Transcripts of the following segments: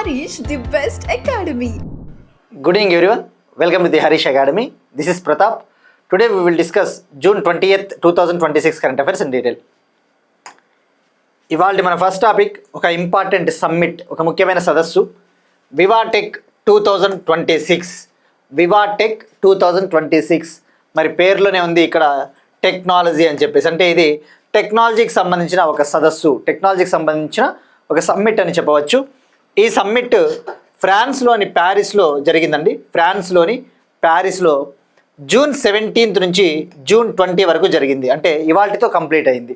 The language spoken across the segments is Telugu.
Harish, the best academy. Good evening everyone. Welcome to the Harish Academy. This is Pratap. Today we will discuss June 20th, 2026 current affairs in detail. ఇవాళ మన ఫస్ట్ టాపిక్ ఒక ఇంపార్టెంట్ సమ్మిట్, ఒక ముఖ్యమైన సదస్సు వివాటెక్ 2026. వివాటెక్ 2026 మరి పేరులోనే ఉంది ఇక్కడ టెక్నాలజీ అని చెప్పేసి. అంటే ఇది టెక్నాలజీకి సంబంధించిన ఒక సదస్సు, టెక్నాలజీకి సంబంధించిన ఒక సమ్మిట్ అని చెప్పవచ్చు. ఈ సమ్మిట్ ఫ్రాన్స్లోని ప్యారిస్లో జరిగిందండి. ఫ్రాన్స్లోని ప్యారిస్లో June 17 నుంచి June 20 వరకు జరిగింది. అంటే ఇవాళతో కంప్లీట్ అయింది.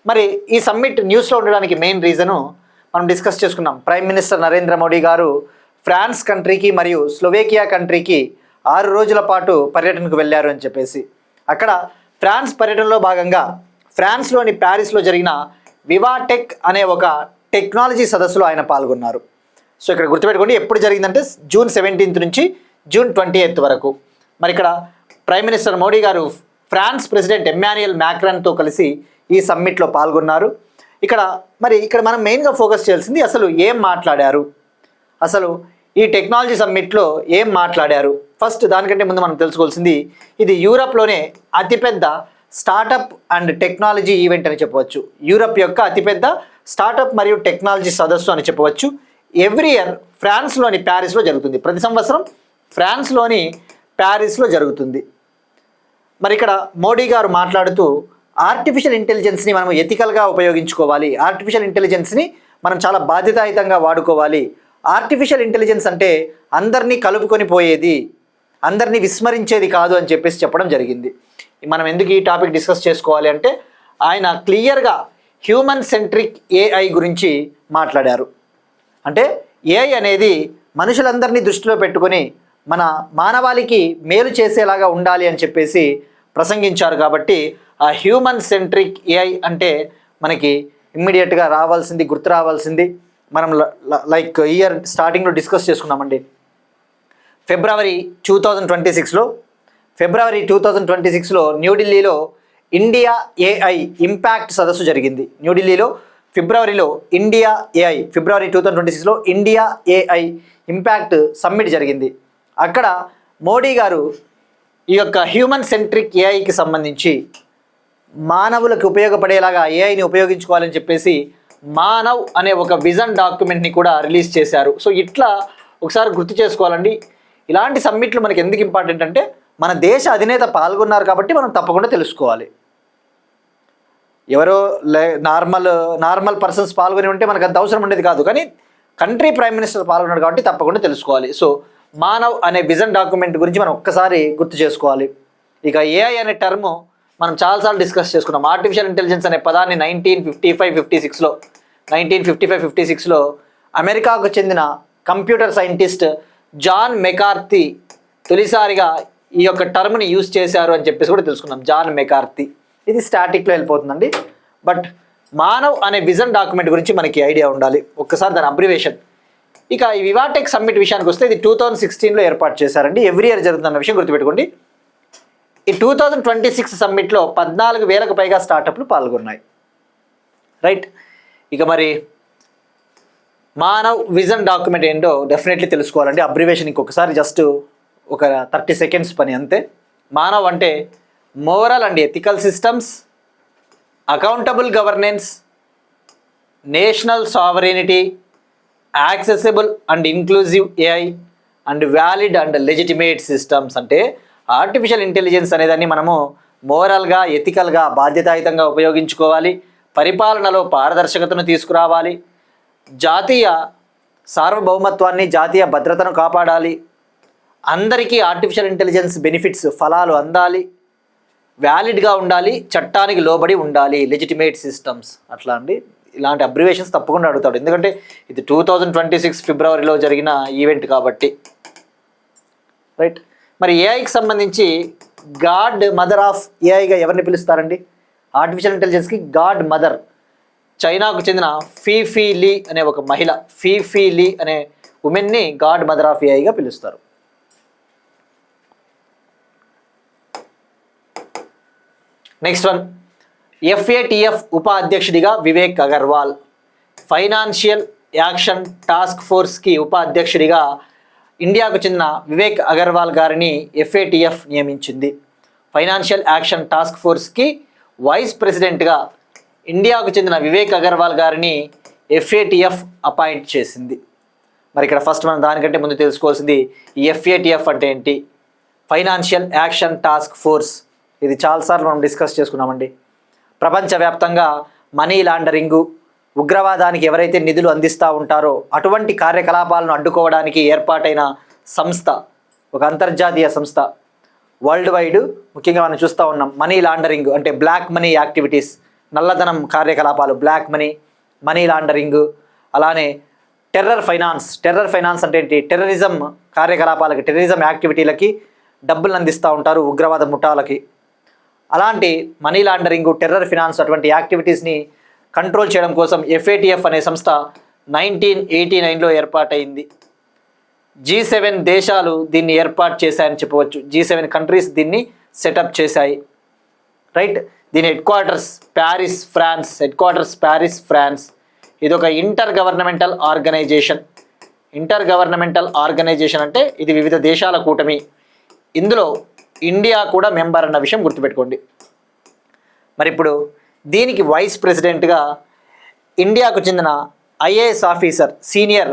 మరి ఈ సమ్మిట్ న్యూస్లో ఉండడానికి మెయిన్ రీజను మనం డిస్కస్ చేసుకున్నాం. ప్రైమ్ మినిస్టర్ నరేంద్ర మోడీ గారు ఫ్రాన్స్ కంట్రీకి మరియు స్లోవేకియా కంట్రీకి 6 రోజుల పాటు పర్యటనకు వెళ్ళారు అని చెప్పేసి. అక్కడ ఫ్రాన్స్ పర్యటనలో భాగంగా ఫ్రాన్స్లోని ప్యారిస్లో జరిగిన వివాటెక్ అనే ఒక టెక్నాలజీ సదస్సులో ఆయన పాల్గొన్నారు. సో ఇక్కడ గుర్తుపెట్టుకోండి, ఎప్పుడు జరిగిందంటే June 17 నుంచి June 20 వరకు. మరి ఇక్కడ ప్రైమ్ మినిస్టర్ మోడీ గారు ఫ్రాన్స్ ప్రెసిడెంట్ ఎమ్మాన్యుయల్ మ్యాక్రాన్తో కలిసి ఈ సమ్మిట్లో పాల్గొన్నారు. ఇక్కడ మనం మెయిన్గా ఫోకస్ చేయాల్సింది అసలు ఏం మాట్లాడారు, అసలు ఈ టెక్నాలజీ సమ్మిట్లో ఏం మాట్లాడారు. ఫస్ట్ దానికంటే ముందు మనం తెలుసుకోవాల్సింది, ఇది యూరప్లోనే అతిపెద్ద స్టార్టప్ అండ్ టెక్నాలజీ ఈవెంట్ అని చెప్పవచ్చు. యూరప్ యొక్క అతిపెద్ద స్టార్టప్ మరియు టెక్నాలజీ సదస్సు అని చెప్పవచ్చు. ఎవ్రీ ఇయర్ ఫ్రాన్స్లోని ప్యారిస్లో జరుగుతుంది. ప్రతి సంవత్సరం ఫ్రాన్స్లోని ప్యారిస్లో జరుగుతుంది. మరి ఇక్కడ మోడీ గారు మాట్లాడుతూ ఆర్టిఫిషియల్ ఇంటెలిజెన్స్ని మనం ఎథికల్గా ఉపయోగించుకోవాలి, ఆర్టిఫిషియల్ ఇంటెలిజెన్స్ని మనం చాలా బాధ్యతాయుతంగా వాడుకోవాలి. ఆర్టిఫిషియల్ ఇంటెలిజెన్స్ అంటే అందరినీ కలుపుకొని పోయేది, అందరినీ విస్మరించేది కాదు అని చెప్పేసి చెప్పడం జరిగింది. మనం ఎందుకు ఈ టాపిక్ డిస్కస్ చేసుకోవాలి అంటే, ఆయన క్లియర్గా హ్యూమన్ సెంట్రిక్ ఏఐ గురించి మాట్లాడారు. అంటే ఏఐ అనేది మనుషులందరినీ దృష్టిలో పెట్టుకొని మన మానవాళికి మేలు చేసేలాగా ఉండాలి అని చెప్పేసి ప్రసంగించారు. కాబట్టి ఆ హ్యూమన్ సెంట్రిక్ ఏఐ అంటే మనకి ఇమ్మీడియట్గా గుర్తు రావాల్సింది మనం లైక్ ఇయర్ స్టార్టింగ్లో డిస్కస్ చేసుకున్నామండి. ఫిబ్రవరి 2026లో న్యూఢిల్లీలో ఇండియా ఏఐ ఇంపాక్ట్ సదస్సు జరిగింది. న్యూఢిల్లీలో ఫిబ్రవరి 2026లో ఇండియా ఏఐ ఇంపాక్ట్ సమ్మిట్ జరిగింది. అక్కడ మోడీ గారు ఈ యొక్క హ్యూమన్ సెంట్రిక్ ఏఐకి సంబంధించి మానవులకు ఉపయోగపడేలాగా ఏఐని ఉపయోగించుకోవాలని చెప్పేసి మానవ్ అనే ఒక విజన్ డాక్యుమెంట్ని కూడా రిలీజ్ చేశారు. సో ఇట్లా ఒకసారి గుర్తు చేసుకోవాలండి. ఇలాంటి సమ్మిట్లు మనకి ఎందుకు ఇంపార్టెంట్ అంటే, మన దేశ అధినేత పాల్గొన్నారు కాబట్టి మనం తప్పకుండా తెలుసుకోవాలి. ఎవరో నార్మల్ పర్సన్స్ పాల్గొని ఉంటే మనకు అంత అవసరం ఉండేది కాదు, కానీ కంట్రీ ప్రైమ్ మినిస్టర్ పాల్గొన్నారు కాబట్టి తప్పకుండా తెలుసుకోవాలి. సో మానవ్ అనే విజన్ డాక్యుమెంట్ గురించి మనం ఒక్కసారి గుర్తు చేసుకోవాలి. ఇక ఏఐ అనే టర్మ్ మనం చాలాసార్లు డిస్కస్ చేసుకున్నాం. ఆర్టిఫిషియల్ ఇంటెలిజెన్స్ అనే పదాన్ని 1955-56లో అమెరికాకు చెందిన కంప్యూటర్ సైంటిస్ట్ జాన్ మెకార్థీ తొలిసారిగా ఈ యొక్క టర్మ్ని యూజ్ చేశారు అని చెప్పేసి కూడా తెలుసుకున్నాం. జాన్ మెకార్థీ. ఇది స్టాటిక్లో వెళ్ళిపోతుందండి. బట్ మానవ్ అనే విజన్ డాక్యుమెంట్ గురించి మనకి ఐడియా ఉండాలి. ఒక్కసారి దాని అబ్రివేషన్. ఇక ఈ వివాటెక్ సమ్మిట్ విషయానికి వస్తే, ఇది 2016లో ఏర్పాటు చేశారండి. ఎవ్రీ ఇయర్ జరుగుతున్న విషయం గుర్తుపెట్టుకోండి. ఈ 2026 సమ్మిట్లో 14,000కు పైగా స్టార్టప్లు పాల్గొన్నాయి. రైట్. ఇక మరి మానవ్ విజన్ డాక్యుమెంట్ ఏంటో డెఫినెట్లీ తెలుసుకోవాలండి. అబ్రివేషన్ ఇంకొకసారి జస్ట్ ఒక 30 సెకండ్స్ పని అంతే. మానవ్ అంటే moral and ethical systems, accountable governance, national sovereignty, accessible and inclusive AI and valid and legitimate systems. అంటే ఆర్టిఫిషియల్ ఇంటెలిజెన్స్ అనేదాన్ని మనము మోరల్గా, ఎథికల్గా, బాధ్యతాయుతంగా ఉపయోగించుకోవాలి. పరిపాలనలో పారదర్శకతను తీసుకురావాలి. జాతీయ సార్వభౌమత్వాన్ని, జాతీయ భద్రతను కాపాడాలి. అందరికీ ఆర్టిఫిషియల్ ఇంటెలిజెన్స్ బెనిఫిట్స్, ఫలాలు అందాలి. వ్యాలిడ్గా ఉండాలి, చట్టానికి లోబడి ఉండాలి, లెజిటిమేట్ సిస్టమ్స్. అట్లా అండి. ఇలాంటి అబ్రివేషన్స్ తప్పకుండా అడుగుతాడు, ఎందుకంటే ఇది 2026 ఫిబ్రవరిలో జరిగిన ఈవెంట్ కాబట్టి. రైట్. మరి ఏఐకి సంబంధించి గాడ్ మదర్ ఆఫ్ ఏఐగా ఎవరిని పిలుస్తారండి? ఆర్టిఫిషియల్ ఇంటెలిజెన్స్కి గాడ్ మదర్ చైనాకు చెందిన ఫీఫీ లీ అనే ఒక మహిళ, ఫీఫీ లీ అనే ఉమెన్ని గాడ్ మదర్ ఆఫ్ ఏఐగా పిలుస్తారు. నెక్స్ట్ వన్, FATF ఉప అధ్యక్షుడిగా Vivek Agarwal. Financial action task ఫోర్స్కి ఉపాధ్యక్షుడిగా ఇండియాకు చెందిన వివేక్ అగర్వాల్ గారిని FATF నియమించింది. ఫైనాన్షియల్ యాక్షన్ టాస్క్ ఫోర్స్కి వైస్ ప్రెసిడెంట్గా ఇండియాకు చెందిన వివేక్ అగర్వాల్ గారిని FATF అపాయింట్ చేసింది. మరి ఇక్కడ ఫస్ట్ మనం దానికంటే ముందు తెలుసుకోవాల్సింది ఈ FATF అంటే ఏంటి, ఫైనాన్షియల్ యాక్షన్ టాస్క్ ఫోర్స్. ఇది చాలాసార్లు మనం డిస్కస్ చేసుకున్నామండి. ప్రపంచవ్యాప్తంగా మనీ లాండరింగు, ఉగ్రవాదానికి ఎవరైతే నిధులు అందిస్తూ ఉంటారో అటువంటి కార్యకలాపాలను అడ్డుకోవడానికి ఏర్పాటైన సంస్థ, ఒక అంతర్జాతీయ సంస్థ. వరల్డ్ వైడ్ ముఖ్యంగా మనం చూస్తూ ఉన్నాం మనీ లాండరింగ్ అంటే బ్లాక్ మనీ యాక్టివిటీస్, నల్లధనం కార్యకలాపాలు, బ్లాక్ మనీ, మనీ లాండరింగ్. అలానే టెర్రర్ ఫైనాన్స్ అంటే ఏంటి, టెర్రరిజం కార్యకలాపాలకి, టెర్రరిజం యాక్టివిటీలకి డబ్బులు అందిస్తూ ఉంటారు ఉగ్రవాద ముఠాలకి. అలాంటి మనీ లాండరింగ్, టెర్రర్ ఫైనాన్స్ అటువంటి యాక్టివిటీస్ని కంట్రోల్ చేయడం కోసం FATF అనే సంస్థ 1989లో ఏర్పాటైంది. G7 దేశాలు దీన్ని ఏర్పాటు చేశాయని చెప్పవచ్చు. G7 కంట్రీస్ దీన్ని సెటప్ చేశాయి. రైట్. దీని హెడ్ క్వార్టర్స్ ప్యారిస్, ఫ్రాన్స్. ఇది ఒక ఇంటర్ గవర్నమెంటల్ ఆర్గనైజేషన్ అంటే ఇది వివిధ దేశాల కూటమి. ఇందులో ఇండియా కూడా మెంబర్ అన్న విషయం గుర్తుపెట్టుకోండి. మరి ఇప్పుడు దీనికి వైస్ ప్రెసిడెంట్గా ఇండియాకు చెందిన IAS officer, senior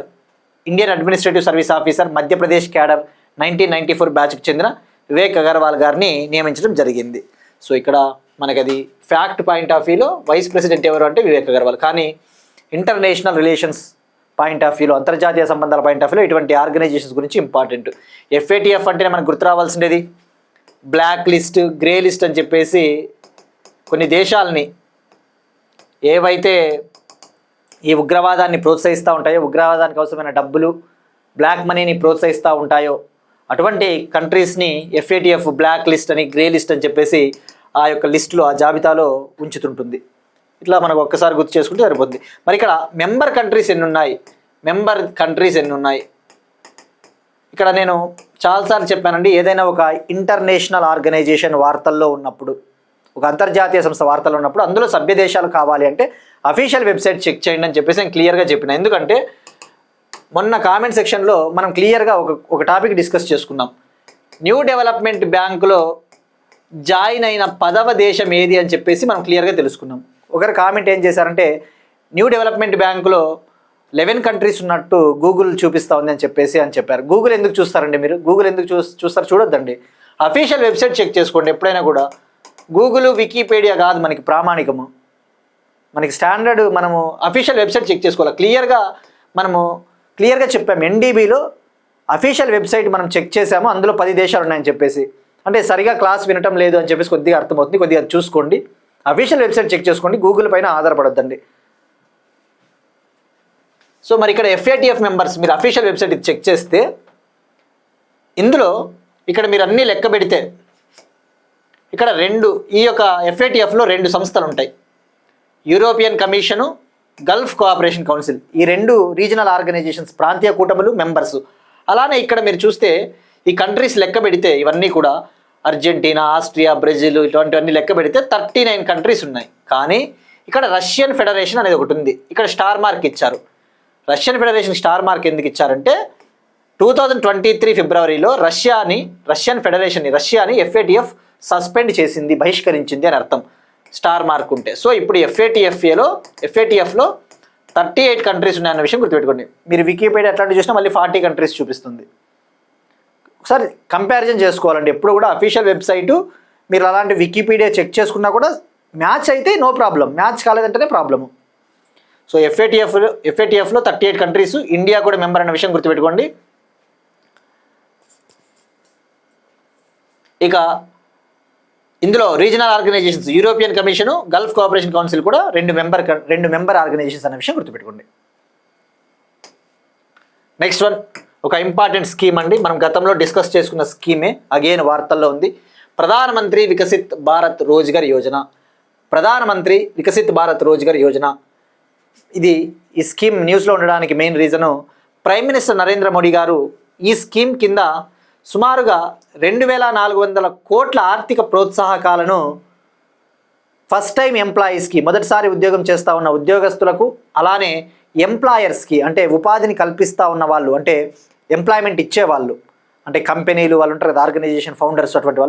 Indian administrative service officer, Madhya Pradesh cadre 1994 బ్యాచ్కి చెందిన వివేక్ అగర్వాల్ గారిని నియమించడం జరిగింది. సో ఇక్కడ మనకి అది ఫ్యాక్ట్ పాయింట్ ఆఫ్ వ్యూలో వైస్ ప్రెసిడెంట్ ఎవరు అంటే వివేక్ అగర్వాల్. కానీ ఇంటర్నేషనల్ రిలేషన్స్ పాయింట్ ఆఫ్ వ్యూలో, అంతర్జాతీయ సంబంధాల పాయింట్ ఆఫ్ వ్యూలో ఇటువంటి ఆర్గనైజేషన్స్ గురించి ఇంపార్టెంట్. FATF అంటేనే మనకు గుర్తు రావాల్సిండేది బ్లాక్ లిస్ట్, గ్రే లిస్ట్ అని చెప్పేసి కొన్ని దేశాలని ఏవైతే ఈ ఉగ్రవాదాన్ని ప్రోత్సహిస్తూ ఉంటాయో, ఉగ్రవాదానికి అవసరమైన డబ్బులు, బ్లాక్ మనీని ప్రోత్సహిస్తూ ఉంటాయో అటువంటి కంట్రీస్ని FATF బ్లాక్ లిస్ట్ అని, గ్రే లిస్ట్ అని చెప్పేసి ఆ యొక్క లిస్టులో, ఆ జాబితాలో ఉంచుతుంటుంది. ఇట్లా మనకు ఒక్కసారి గుర్తు చేసుకుంటే సరిపోతుంది. మరి ఇక్కడ మెంబర్ కంట్రీస్ ఎన్ని ఉన్నాయి? ఇక్కడ నేను చాలాసార్లు చెప్పానండి, ఏదైనా ఒక ఇంటర్నేషనల్ ఆర్గనైజేషన్ వార్తల్లో ఉన్నప్పుడు, ఒక అంతర్జాతీయ సంస్థ వార్తలు ఉన్నప్పుడు అందులో సభ్య దేశాలు కావాలి అంటే అఫీషియల్ వెబ్సైట్ చెక్ చేయండి అని చెప్పేసి నేను క్లియర్గా చెప్పిన. ఎందుకంటే మొన్న కామెంట్ సెక్షన్లో మనం క్లియర్గా ఒక టాపిక్ డిస్కస్ చేసుకుందాం. న్యూ డెవలప్మెంట్ బ్యాంకులో జాయిన్ అయిన 10వ దేశం ఏది అని చెప్పేసి మనం క్లియర్గా తెలుసుకున్నాం. ఒకరు కామెంట్ ఏం చేశారంటే న్యూ డెవలప్మెంట్ బ్యాంకులో 11 కంట్రీస్ ఉన్నట్టు గూగుల్ చూపిస్తూ ఉంది అని చెప్పారు. గూగుల్ ఎందుకు చూస్తారండి మీరు? గూగుల్ ఎందుకు చూస్తారు? చూడొద్దండి. అఫీషియల్ వెబ్సైట్ చెక్ చేసుకోండి ఎప్పుడైనా కూడా. గూగుల్, వికీపీడియా కాదు మనకి ప్రామాణికము, మనకి స్టాండర్డ్. మనము అఫీషియల్ వెబ్సైట్ చెక్ చేసుకోవాలి. మనము క్లియర్గా చెప్పాము. NDBలో అఫీషియల్ వెబ్సైట్ మనం చెక్ చేసాము, అందులో 10 దేశాలు ఉన్నాయని చెప్పేసి. అంటే సరిగా క్లాస్ వినటం లేదు అని చెప్పేసి కొద్దిగా అర్థమవుతుంది. కొద్దిగా చూసుకోండి, అఫీషియల్ వెబ్సైట్ చెక్ చేసుకోండి, గూగుల్ పైన ఆధారపడొద్దండి. సో మరి ఇక్కడ FATF మెంబర్స్ మీరు అఫీషియల్ వెబ్సైట్ ఇది చెక్ చేస్తే ఇందులో ఇక్కడ మీరు అన్నీ లెక్క పెడితే ఇక్కడ ఈ యొక్క FATFలో 2 సంస్థలు ఉంటాయి. European commission, gulf cooperation council. ఈ 2 రీజనల్ ఆర్గనైజేషన్స్, ప్రాంతీయ కూటములు మెంబర్స్. అలానే ఇక్కడ మీరు చూస్తే ఈ కంట్రీస్ లెక్క పెడితే ఇవన్నీ కూడా అర్జెంటీనా, ఆస్ట్రియా, బ్రెజిల్ ఇటువంటివన్నీ లెక్క పెడితే 39 కంట్రీస్ ఉన్నాయి. కానీ ఇక్కడ రష్యన్ ఫెడరేషన్ అనేది ఒకటి ఉంది. ఇక్కడ స్టార్ మార్క్ ఇచ్చారు. రష్యన్ ఫెడరేషన్ స్టార్ మార్క్ ఎందుకు ఇచ్చారంటే 2023 ఫిబ్రవరిలో రష్యన్ ఫెడరేషన్ని FATF సస్పెండ్ చేసింది, బహిష్కరించింది అని అర్థం స్టార్ మార్క్ ఉంటే. సో ఇప్పుడు FATFలో 38 కంట్రీస్ ఉన్నాయన్న విషయం గుర్తుపెట్టుకోండి. మీరు వికీపీడియా అట్లాంటివి చూసినా మళ్ళీ 40 కంట్రీస్ చూపిస్తుంది. ఒకసారి కంపారిజన్ చేసుకోవాలండి. ఎప్పుడు కూడా అఫీషియల్ వెబ్సైటు మీరు అలాంటి వికీపీడియా చెక్ చేసుకున్నా కూడా మ్యాచ్ అయితే నో ప్రాబ్లం, మ్యాచ్ కాలేదంటేనే ప్రాబ్లము. సో FATFలో 38 కంట్రీస్, ఇండియా కూడా మెంబర్ అన్న విషయం గుర్తుపెట్టుకోండి. ఇక ఇందులో regional organisations, European commission, gulf cooperation council కూడా 2 మెంబర్ ఆర్గనైజేషన్స్ అన్న విషయం గుర్తుపెట్టుకోండి. నెక్స్ట్ వన్ ఒక ఇంపార్టెంట్ స్కీమ్ అండి. మనం గతంలో డిస్కస్ చేసుకున్న స్కీమే అగైన్ వార్తల్లో ఉంది. ప్రధానమంత్రి వికసిత్ భారత్ రోజ్గార్ యోజన. ఈ స్కీమ్ న్యూస్లో ఉండడానికి main reason prime minister Narendra Modi గారు ఈ స్కీమ్ కింద సుమారుగా 2400 కోట్ల ఆర్థిక ప్రోత్సాహకాలను ఫస్ట్ టైం ఎంప్లాయీస్కి, మొదటిసారి ఉద్యోగం చేస్తూ ఉన్న ఉద్యోగస్తులకు, అలానే ఎంప్లాయర్స్కి అంటే ఉపాధిని కల్పిస్తూ ఉన్న వాళ్ళు అంటే ఎంప్లాయ్మెంట్ ఇచ్చేవాళ్ళు అంటే కంపెనీలు వాళ్ళు ఉంటారు కదా ఆర్గనైజేషన్ ఫౌండర్స్ అటువంటి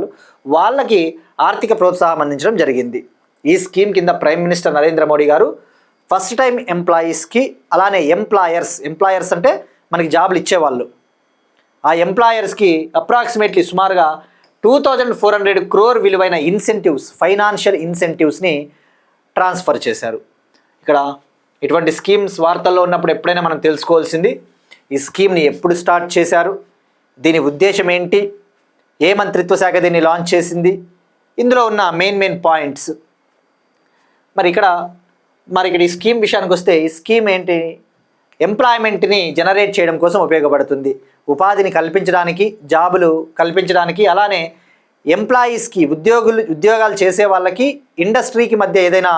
వాళ్ళకి ఆర్థిక ప్రోత్సాహం అందించడం జరిగింది. ఈ స్కీమ్ కింద ప్రైమ్ మినిస్టర్ నరేంద్ర మోడీ గారు ఫస్ట్ టైం ఎంప్లాయీస్కి అలానే ఎంప్లాయర్స్ అంటే మనకి జాబులు ఇచ్చేవాళ్ళు ఆ ఎంప్లాయర్స్కి అప్రాక్సిమేట్లీ సుమారుగా 2400 crore విలువైన ఇన్సెంటివ్స్ ఫైనాన్షియల్ ఇన్సెంటివ్స్ని ట్రాన్స్ఫర్ చేశారు. ఇక్కడ ఇటువంటి స్కీమ్స్ వార్తల్లో ఉన్నప్పుడు ఎప్పుడైనా మనం తెలుసుకోవాల్సింది ఈ స్కీమ్ని ఎప్పుడు స్టార్ట్ చేశారు, దీని ఉద్దేశం ఏంటి, ఏ మంత్రిత్వ శాఖ దీన్ని లాంచ్ చేసింది, ఇందులో ఉన్న మెయిన్ పాయింట్స్. మరి ఇక్కడ ఈ స్కీమ్ విషయానికి వస్తే ఈ స్కీమ్ ఏంటి, ఎంప్లాయ్మెంట్ని జనరేట్ చేయడం కోసం ఉపయోగపడుతుంది, ఉపాధిని కల్పించడానికి, జాబులు కల్పించడానికి, అలానే ఎంప్లాయీస్కి ఉద్యోగాలు చేసే వాళ్ళకి ఇండస్ట్రీకి మధ్య ఏదైనా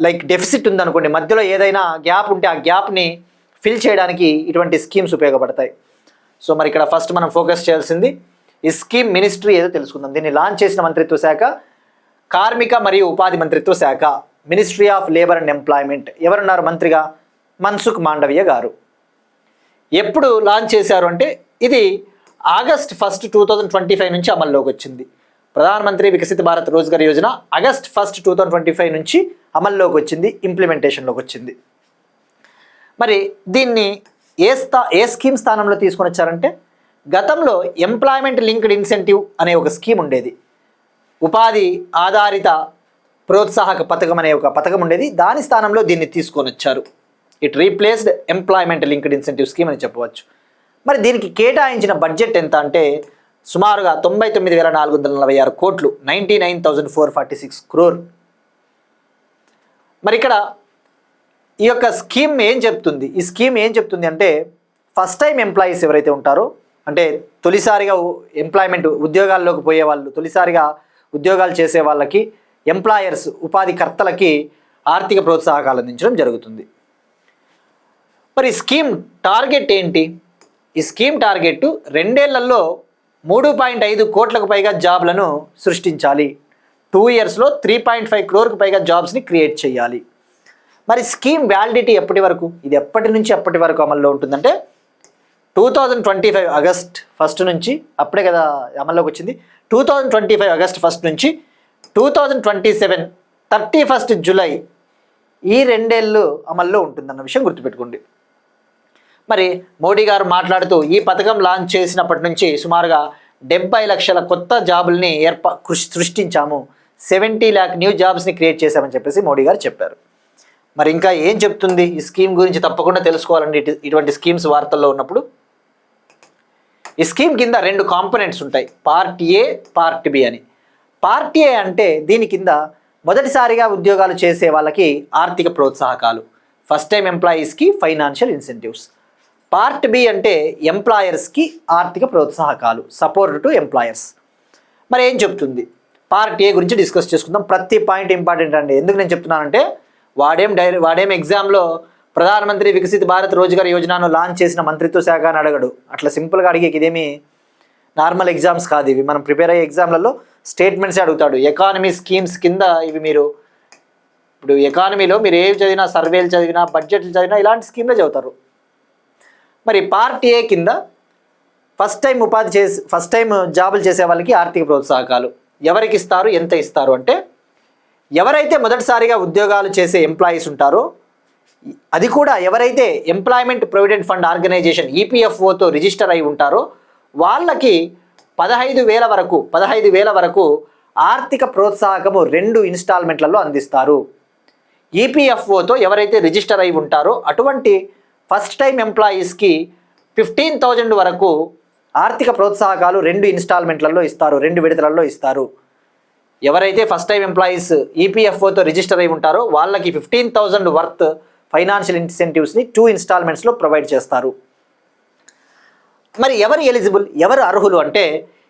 లైక్ డెఫిసిట్ ఉందనుకోండి, మధ్యలో ఏదైనా గ్యాప్ ఉంటే ఆ గ్యాప్ని ఫిల్ చేయడానికి ఇటువంటి స్కీమ్స్ ఉపయోగపడతాయి. సో మరి ఇక్కడ ఫస్ట్ మనం ఫోకస్ చేయాల్సింది ఈ స్కీమ్ మినిస్ట్రీ ఏదో తెలుసుకుందాం. దీన్ని లాంచ్ చేసిన మంత్రిత్వ శాఖ కార్మిక మరియు ఉపాధి మంత్రిత్వ శాఖ, ministry of labour and employment. ఎవరున్నారు మంత్రిగా? మన్సుఖ్ మాండవీయ గారు. ఎప్పుడు లాంచ్ చేశారు అంటే ఇది August 1, 2025 నుంచి అమల్లోకి వచ్చింది. ప్రధానమంత్రి వికసిత భారత్ రోజ్గార్ యోజన August 1, 2025 నుంచి అమల్లోకి వచ్చింది, ఇంప్లిమెంటేషన్లోకి వచ్చింది. మరి దీన్ని ఏ స్కీమ్ స్థానంలో తీసుకొని వచ్చారంటే గతంలో ఎంప్లాయ్మెంట్ లింక్డ్ ఇన్సెంటివ్ అనే ఒక స్కీమ్ ఉండేది, ఉపాధి ఆధారిత ప్రోత్సాహక పథకం అనే ఒక పథకం ఉండేది, దాని స్థానంలో దీన్ని తీసుకొని వచ్చారు. It replaced employment linked incentive scheme అని చెప్పవచ్చు. మరి దీనికి కేటాయించిన బడ్జెట్ ఎంత అంటే సుమారుగా 99,446 కోట్లు, 99,446 crore. మరి ఇక్కడ ఈ యొక్క స్కీమ్ ఏం చెప్తుంది? ఈ స్కీమ్ ఏం చెప్తుంది అంటే ఫస్ట్ టైం ఎంప్లాయీస్ ఎవరైతే ఉంటారో అంటే తొలిసారిగా ఎంప్లాయ్మెంట్ ఉద్యోగాల్లోకి పోయే వాళ్ళు, తొలిసారిగా ఉద్యోగాలు చేసే వాళ్ళకి, ఎంప్లాయర్స్ ఉపాధికర్తలకి ఆర్థిక ప్రోత్సాహకాలు అందించడం జరుగుతుంది. మరి ఈ స్కీమ్ టార్గెట్ ఏంటి? ఈ స్కీమ్ టార్గెట్ 2 ఏళ్లలో 3.5 కోట్లకు పైగా జాబ్లను సృష్టించాలి. 2 yearsలో 3.5 crore పైగా జాబ్స్ని క్రియేట్ చేయాలి. మరి స్కీమ్ వ్యాలిడిటీ ఎప్పటి వరకు? ఇది ఎప్పటి నుంచి ఎప్పటి వరకు అమల్లో ఉంటుందంటే 2025 August 1 నుంచి, అప్పుడే కదా అమల్లోకి వచ్చింది, 2025 August 1 నుంచి 2027 31st July ఈ 2 ఏళ్ళు అమల్లో ఉంటుందన్న విషయం గుర్తుపెట్టుకోండి. మరి మోడీ గారు మాట్లాడుతూ ఈ పథకం లాంచ్ చేసినప్పటి నుంచి సుమారుగా 70 లక్షల కొత్త జాబుల్ని సృష్టించాము, 70 lakh న్యూ జాబ్స్ని క్రియేట్ చేశామని చెప్పేసి మోడీ గారు చెప్పారు. మరి ఇంకా ఏం చెప్తుంది ఈ స్కీమ్ గురించి తప్పకుండా తెలుసుకోవాలండి ఇటువంటి స్కీమ్స్ వార్తల్లో ఉన్నప్పుడు. ఈ స్కీమ్ కింద 2 కాంపోనెంట్స్ ఉంటాయి, పార్ట్ ఏ, పార్ట్ బి అని. పార్ట్ ఏ అంటే దీని కింద మొదటిసారిగా ఉద్యోగాలు చేసే వాళ్ళకి ఆర్థిక ప్రోత్సాహకాలు, ఫస్ట్ టైం ఎంప్లాయీస్కి ఫైనాన్షియల్ ఇన్సెంటివ్స్. పార్ట్ బి అంటే ఎంప్లాయర్స్కి ఆర్థిక ప్రోత్సాహకాలు, సపోర్ట్ టు ఎంప్లాయర్స్. మరి ఏం చెప్తుంది? పార్ట్ ఏ గురించి డిస్కస్ చేసుకుందాం. ప్రతి పాయింట్ ఇంపార్టెంట్ అండి. ఎందుకు నేను చెప్తున్నానంటే వాడేం ఎగ్జామ్లో ప్రధానమంత్రి వికసిత భారత్ రోజ్గార్ యోజనను లాంచ్ చేసిన మంత్రిత్వ శాఖ అని అడగడు. అట్లా సింపుల్గా అడిగేకి ఇదేమి నార్మల్ ఎగ్జామ్స్ కాదు ఇవి. మనం ప్రిపేర్ అయ్యే ఎగ్జామ్లలో స్టేట్మెంట్సే అడుగుతాడు. ఎకానమీ స్కీమ్స్ కింద ఇవి మీరు ఇప్పుడు ఎకానమీలో మీరు ఏవి చదివినా, సర్వేలు చదివినా, బడ్జెట్లు చదివినా ఇలాంటి స్కీమ్లే చదువుతారు. మరి పార్ట్ ఏ కింద ఫస్ట్ టైం జాబులు చేసే వాళ్ళకి ఆర్థిక ప్రోత్సాహకాలు ఎవరికి ఇస్తారు, ఎంత ఇస్తారు అంటే ఎవరైతే మొదటిసారిగా ఉద్యోగాలు చేసే ఎంప్లాయీస్ ఉంటారో, అది కూడా ఎవరైతే ఎంప్లాయ్మెంట్ ప్రొవిడెంట్ ఫండ్ ఆర్గనైజేషన్ ఈపీఎఫ్ఓతో రిజిస్టర్ అయి ఉంటారో వాళ్ళకి 15,000 వరకు ఆర్థిక ప్రోత్సాహకము 2 ఇన్స్టాల్మెంట్లలో అందిస్తారు. ఈపీఎఫ్ఓతో ఎవరైతే రిజిస్టర్ అయి ఉంటారో అటువంటి ఫస్ట్ టైం ఎంప్లాయీస్కి 15,000 వరకు ఆర్థిక ప్రోత్సాహకాలు 2 ఇన్స్టాల్మెంట్లలో ఇస్తారు, 2 విడతలలో ఇస్తారు. ఎవరైతే ఫస్ట్ టైం ఎంప్లాయీస్ ఈపీఎఫ్ఓతో రిజిస్టర్ అయి ఉంటారో వాళ్ళకి 15,000 వర్త్ ఫైనాన్షియల్ ఇన్సెంటివ్స్ని 2 ఇన్స్టాల్మెంట్స్లో ప్రొవైడ్ చేస్తారు. మరి ఎవరు ఎలిజిబుల్, ఎవరు అర్హులు అంటే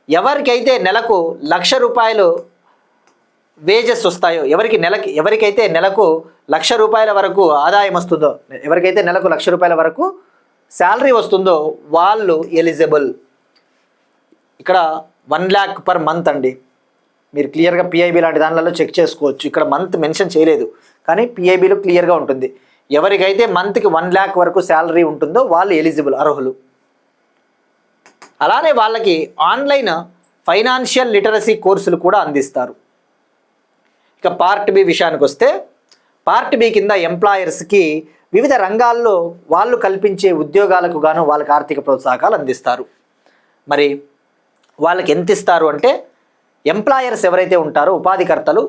ఎవరికైతే నెలకు ₹1,00,000 వేజెస్ వస్తాయో, ఎవరికైతే నెలకు ₹1,00,000 వరకు ఆదాయం వస్తుందో, ఎవరికైతే నెలకు ₹1,00,000 వరకు శాలరీ వస్తుందో వాళ్ళు ఎలిజిబుల్. ఇక్కడ 1 lakh per month అండి. మీరు క్లియర్గా పిఐబి లాంటి దానిలలో చెక్ చేసుకోవచ్చు. ఇక్కడ మంత్ మెన్షన్ చేయలేదు, కానీ పిఐబిలో క్లియర్గా ఉంటుంది. ఎవరికైతే మంత్కి 1 lakh వరకు శాలరీ ఉంటుందో వాళ్ళు ఎలిజిబుల్, అర్హులు. అలానే వాళ్ళకి ఆన్లైన్ ఫైనాన్షియల్ లిటరసీ కోర్సులు కూడా అందిస్తారు. ఇక పార్ట్ బి విషయానికి వస్తే, పార్ట్ బి కింద ఎంప్లాయర్స్కి వివిధ రంగాల్లో వాళ్ళు కల్పించే ఉద్యోగాలకు గాను వాళ్ళకి ఆర్థిక ప్రోత్సాహకాలు అందిస్తారు. మరి వాళ్ళకి ఎంత ఇస్తారు అంటే, ఎంప్లాయర్స్ ఎవరైతే ఉంటారో ఉపాధికర్తలు,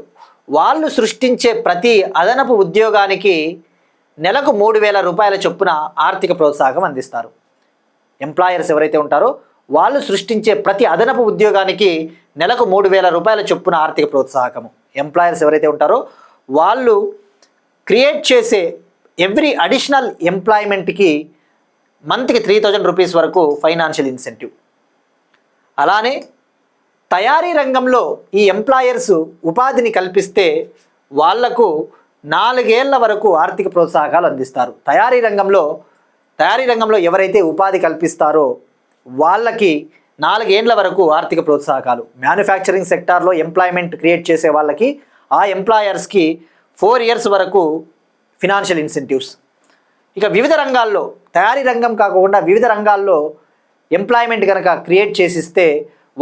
వాళ్ళు సృష్టించే ప్రతి అదనపు ఉద్యోగానికి నెలకు 3,000 రూపాయల చొప్పున ఆర్థిక ప్రోత్సాహకం అందిస్తారు. ఎంప్లాయర్స్ ఎవరైతే ఉంటారో వాళ్ళు సృష్టించే ప్రతి అదనపు ఉద్యోగానికి నెలకు 3,000 రూపాయల చొప్పున ఆర్థిక ప్రోత్సాహకము. ఎంప్లాయర్స్ ఎవరైతే ఉంటారో వాళ్ళు క్రియేట్ చేసే ఎవ్రీ అడిషనల్ ఎంప్లాయ్మెంట్కి మంత్కి 3,000 రూపీస్ వరకు ఫైనాన్షియల్ ఇన్సెంటివ్. అలానే తయారీ రంగంలో ఈ ఎంప్లాయర్స్ ఉపాధిని కల్పిస్తే వాళ్లకు 4 ఏళ్ల వరకు ఆర్థిక ప్రోత్సాహకాలు అందిస్తారు. తయారీ రంగంలో ఎవరైతే ఉపాధి కల్పిస్తారో వాళ్ళకి 4 ఏళ్ల వరకు ఆర్థిక ప్రోత్సాహకాలు. మ్యానుఫ్యాక్చరింగ్ సెక్టార్లో ఎంప్లాయ్మెంట్ క్రియేట్ చేసే వాళ్ళకి, ఆ ఎంప్లాయర్స్కి 4 years వరకు ఫినాన్షియల్ ఇన్సెంటివ్స్. ఇక వివిధ రంగాల్లో, తయారీ రంగం కాకుండా వివిధ రంగాల్లో ఎంప్లాయ్మెంట్ కనుక క్రియేట్ చేసిస్తే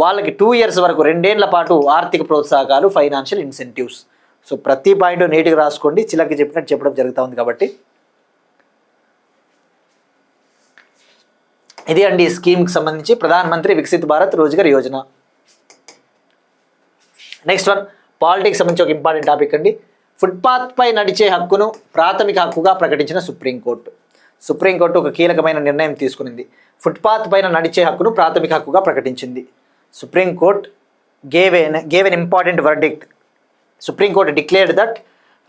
వాళ్ళకి 2 years వరకు, 2 ఏళ్ల పాటు ఆర్థిక ప్రోత్సాహకాలు, ఫైనాన్షియల్ ఇన్సెంటివ్స్. సో ప్రతి పాయింట్ నీట్గా రాసుకోండి, చిలకి చెప్పినట్టు చెప్పడం జరుగుతూ ఉంది కాబట్టి. ఇది అండి ఈ స్కీమ్కి సంబంధించి Pradhan Mantri Viksit Bharat Rozgar Yojana. Next one, politics సంబంధించి ఒక ఇంపార్టెంట్ టాపిక్ అండి. ఫుట్పాత్ పై నడిచే హక్కును ప్రాథమిక హక్కుగా ప్రకటించిన సుప్రీంకోర్టు. సుప్రీంకోర్టు ఒక కీలకమైన నిర్ణయం తీసుకునింది. ఫుట్పాత్ పైన నడిచే హక్కును ప్రాథమిక హక్కుగా ప్రకటించింది. Supreme court gave an important verdict. Supreme Court declared that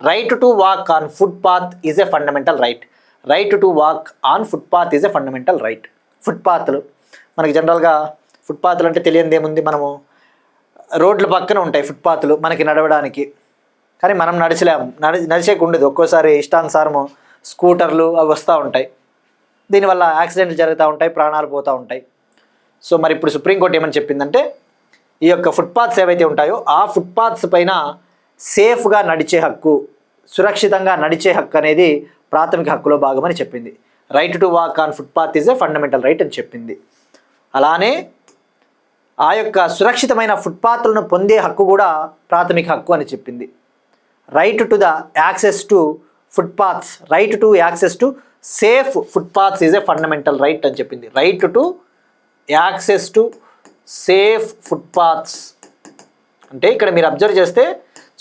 right to walk on footpath is a fundamental right. Right to walk on footpath is a fundamental right. ఫుట్పాత్లు మనకి జనరల్గా ఫుట్పాత్లు అంటే తెలియనిది ఏముంది, మనము రోడ్ల పక్కన ఉంటాయి ఫుట్పాత్లు మనకి నడవడానికి, కానీ మనం నడిచలేము, నడిచేకుండదు. ఒక్కోసారి ఇష్టానుసారము స్కూటర్లు అవి వస్తూ ఉంటాయి, దీనివల్ల యాక్సిడెంట్లు జరుగుతూ ఉంటాయి, ప్రాణాలు పోతూ ఉంటాయి. సో మరి ఇప్పుడు సుప్రీంకోర్టు ఏమని చెప్పిందంటే, ఈ యొక్క ఫుట్పాత్స్ ఏవైతే ఉంటాయో ఆ ఫుట్పాత్స్ పైన సేఫ్గా నడిచే హక్కు, సురక్షితంగా నడిచే హక్కు అనేది ప్రాథమిక హక్కులో భాగమని చెప్పింది. Right to walk on footpath is a fundamental right అని చెప్పింది. అలానే ఆ యొక్క సురక్షితమైన ఫుట్పాత్లను పొందే హక్కు కూడా ప్రాథమిక హక్కు అని చెప్పింది. Right to the access to footpaths, right to access to safe footpaths is a fundamental right అని చెప్పింది. Right to access to safe footpaths అంటే ఇక్కడ మీరు అబ్జర్వ్ చేస్తే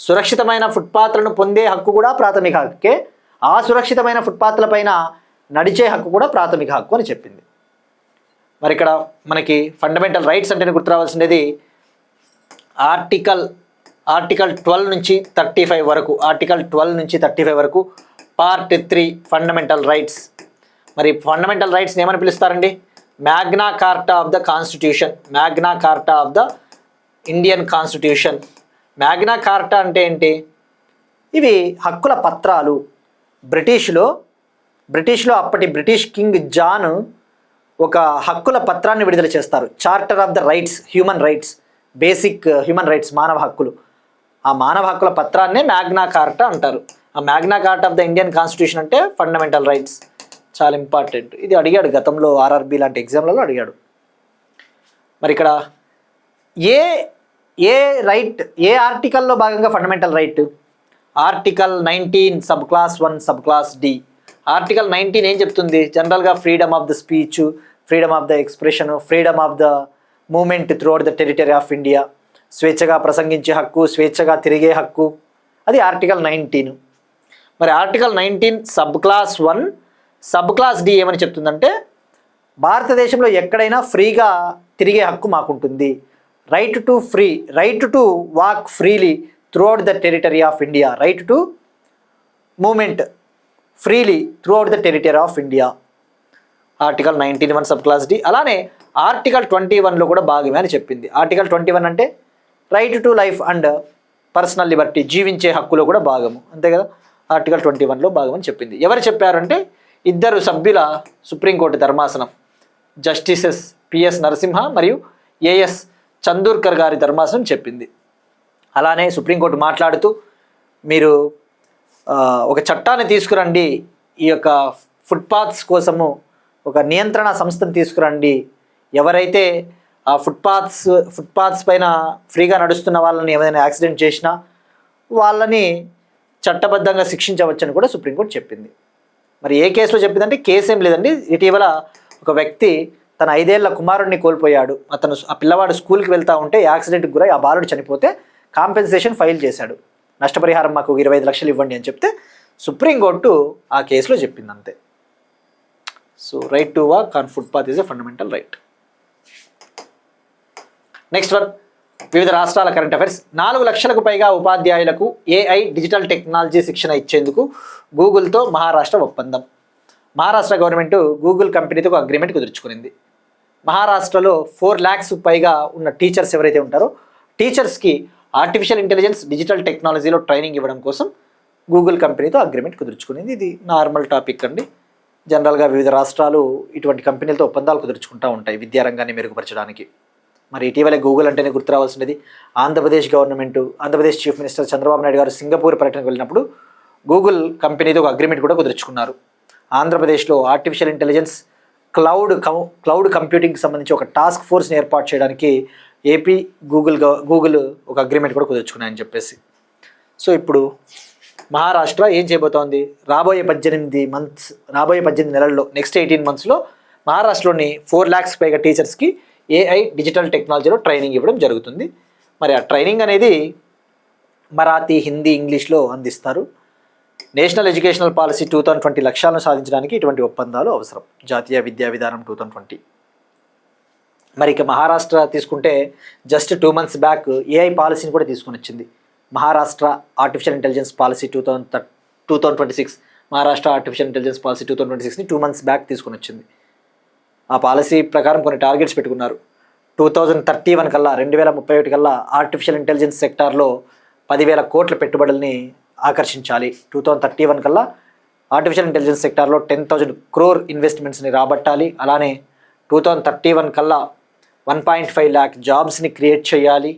సురక్షితమైన ఫుట్పాత్లను పొందే హక్కు కూడా ప్రాథమిక హక్కే, ఆ సురక్షితమైన ఫుట్పాత్ల పైన నడిచే హక్కు కూడా ప్రాథమిక హక్కు అని చెప్పింది. మరి ఇక్కడ మనకి ఫండమెంటల్ రైట్స్ అంటే గుర్తు రావాల్సినది ఆర్టికల్ 12 నుంచి 35 వరకు, ఆర్టికల్ 12 నుంచి 35 వరకు పార్ట్ 3 ఫండమెంటల్ రైట్స్. మరి ఫండమెంటల్ రైట్స్ని ఏమని పిలుస్తారండి? Magna carta of the constitution, magna carta of the Indian constitution. Magna carta అంటే ఏంటి? ఇవి హక్కుల పత్రాలు. బ్రిటిష్లో అప్పటి బ్రిటిష్ కింగ్ జాన్ ఒక హక్కుల పత్రాన్ని విడుదల చేస్తారు. Charter of the rights, human rights, basic human rights, మానవ హక్కులు. ఆ మానవ హక్కుల పత్రాన్నే మ్యాగ్నా కార్టా అంటారు. ఆ Magna carta of the Indian constitution అంటే ఫండమెంటల్ రైట్స్. చాలా ఇంపార్టెంట్. ఇది అడిగాడు గతంలో, ఆర్ఆర్బి లాంటి ఎగ్జామ్లలో అడిగాడు. మరి ఇక్కడ ఏ రైట్, ఏ ఆర్టికల్లో భాగంగా fundamental right? Article 19 sub clause 1 sub clause D. Article 19 ఏం చెప్తుంది? జనరల్గా freedom of the speech, freedom of the expression, freedom of the movement throughout the territory of India, స్వేచ్ఛగా ప్రసంగించే హక్కు, స్వేచ్ఛగా తిరిగే హక్కు, అది ఆర్టికల్ 19. మరి article 19 sub clause 1 sub clause D ఏమని చెప్తుందంటే, భారతదేశంలో ఎక్కడైనా ఫ్రీగా తిరిగే హక్కు మాకుంటుంది. Right to walk freely throughout the territory of India, right to movement freely throughout the territory of India, article 19(1) sub clause D. అలానే ఆర్టికల్ 21లో కూడా భాగమే అని చెప్పింది. ఆర్టికల్ 21 అంటే right to life and personal liberty, జీవించే హక్కులో కూడా భాగము, అంతే కదా. ఆర్టికల్ 21లో భాగమని చెప్పింది. ఎవరు చెప్పారంటే 2 సభ్యుల సుప్రీంకోర్టు ధర్మాసనం, జస్టిసెస్ పిఎస్ నరసింహ మరియు ఏఎస్ చందూర్కర్ గారి ధర్మాసనం చెప్పింది. అలానే సుప్రీంకోర్టు మాట్లాడుతూ మీరు ఒక చట్టాన్ని తీసుకురండి, ఈ యొక్క ఫుట్పాత్స్ కోసము ఒక నియంత్రణ సంస్థను తీసుకురండి, ఎవరైతే ఆ ఫుట్పాత్స్ పైన ఫ్రీగా నడుస్తున్న వాళ్ళని ఏమైనా యాక్సిడెంట్ చేసినా వాళ్ళని చట్టబద్ధంగా శిక్షించవచ్చని కూడా సుప్రీంకోర్టు చెప్పింది. మరి ఏ కేసులో చెప్పిందంటే కేసు ఏం లేదండి, ఇటీవల ఒక వ్యక్తి తన 5 ఏళ్ల కుమారుడిని కోల్పోయాడు. ఆ పిల్లవాడు స్కూల్కి వెళ్తూ ఉంటే యాక్సిడెంట్కి గురై ఆ బాలుడు చనిపోతే కాంపెన్సేషన్ ఫైల్ చేశాడు. నష్టపరిహారం మాకు 25 లక్షలు ఇవ్వండి అని చెప్తే సుప్రీంకోర్టు ఆ కేసులో చెప్పింది అంతే. So right to walk on footpath is a fundamental right. Next one, వివిధ రాష్ట్రాల కరెంట్ అఫైర్స్. 4 లక్షలకు పైగా ఉపాధ్యాయులకు AI డిజిటల్ టెక్నాలజీ శిక్షణ ఇచ్చేందుకు గూగుల్తో మహారాష్ట్ర ఒప్పందం. మహారాష్ట్ర గవర్నమెంట్ గూగుల్ కంపెనీతో ఒక అగ్రిమెంట్ కుదుర్చుకునింది. మహారాష్ట్రలో 4 lakhs పైగా ఉన్న టీచర్స్ ఎవరైతే ఉంటారో టీచర్స్కి ఆర్టిఫిషియల్ ఇంటెలిజెన్స్ డిజిటల్ టెక్నాలజీలో ట్రైనింగ్ ఇవ్వడం కోసం గూగుల్ కంపెనీతో అగ్రిమెంట్ కుదుర్చుకునింది. ఇది నార్మల్ టాపిక్ అండి. జనరల్గా వివిధ రాష్ట్రాలు ఇటువంటి కంపెనీలతో ఒప్పందాలు కుదుర్చుకుంటూ ఉంటాయి విద్యారంగాన్ని మెరుగుపరచడానికి. మరి ఇటీవలే గూగుల్ అంటేనే గుర్తు రావాల్సినది Andhra Pradesh government, Andhra Pradesh chief minister Chandrababu Naidu గారు సింగపూర్ పర్యటనకు వెళ్ళినప్పుడు గూగుల్ కంపెనీతో ఒక అగ్రిమెంట్ కూడా కుదుర్చుకున్నారు. ఆంధ్రప్రదేశ్లో ఆర్టిఫిషియల్ ఇంటెలిజెన్స్ క్లౌడ్ కంప్యూటింగ్కి సంబంధించి ఒక టాస్క్ ఫోర్స్ని ఏర్పాటు చేయడానికి ఏపీ గూగుల్ ఒక అగ్రిమెంట్ కూడా కుదుర్చుకున్నాయని చెప్పేసి. సో ఇప్పుడు మహారాష్ట్ర ఏం చేయబోతోంది, రాబోయే 18 నెలల్లో నెక్స్ట్ 18 monthsలో మహారాష్ట్రలోని 4 lakhs పైగా టీచర్స్కి AI డిజిటల్ టెక్నాలజీలో ట్రైనింగ్ ఇవ్వడం జరుగుతుంది. మరి ఆ ట్రైనింగ్ అనేది మరాఠీ, హిందీ, ఇంగ్లీష్లో అందిస్తారు. నేషనల్ ఎడ్యుకేషనల్ పాలసీ 2020 లక్ష్యాలను సాధించడానికి ఇటువంటి ఒప్పందాలు అవసరం. జాతీయ విద్యా విధానం 2020. మరి ఇక మహారాష్ట్ర తీసుకుంటే జస్ట్ 2 months బ్యాక్ AI పాలసీని కూడా తీసుకొని వచ్చింది. Maharashtra artificial intelligence policy 2026, Maharashtra artificial intelligence policy 2026ని 2 months బ్యాక్ తీసుకొని వచ్చింది. ఆ పాలసీ ప్రకారం కొన్ని టార్గెట్స్ పెట్టుకున్నారు. 2031 కల్లా 2031 కల్లా ఆర్టిఫిషియల్ ఇంటెలిజెన్స్ సెక్టార్లో 10,000 కోట్ల పెట్టుబడుల్ని ఆకర్షించాలి. 2031 కల్లా ఆర్టిఫిషియల్ ఇంటెలిజెన్స్ సెక్టార్లో 10,000 crore ఇన్వెస్ట్మెంట్స్ని రాబట్టాలి. అలానే 2031 కల్లా 1.5 lakh జాబ్స్ని క్రియేట్ చేయాలి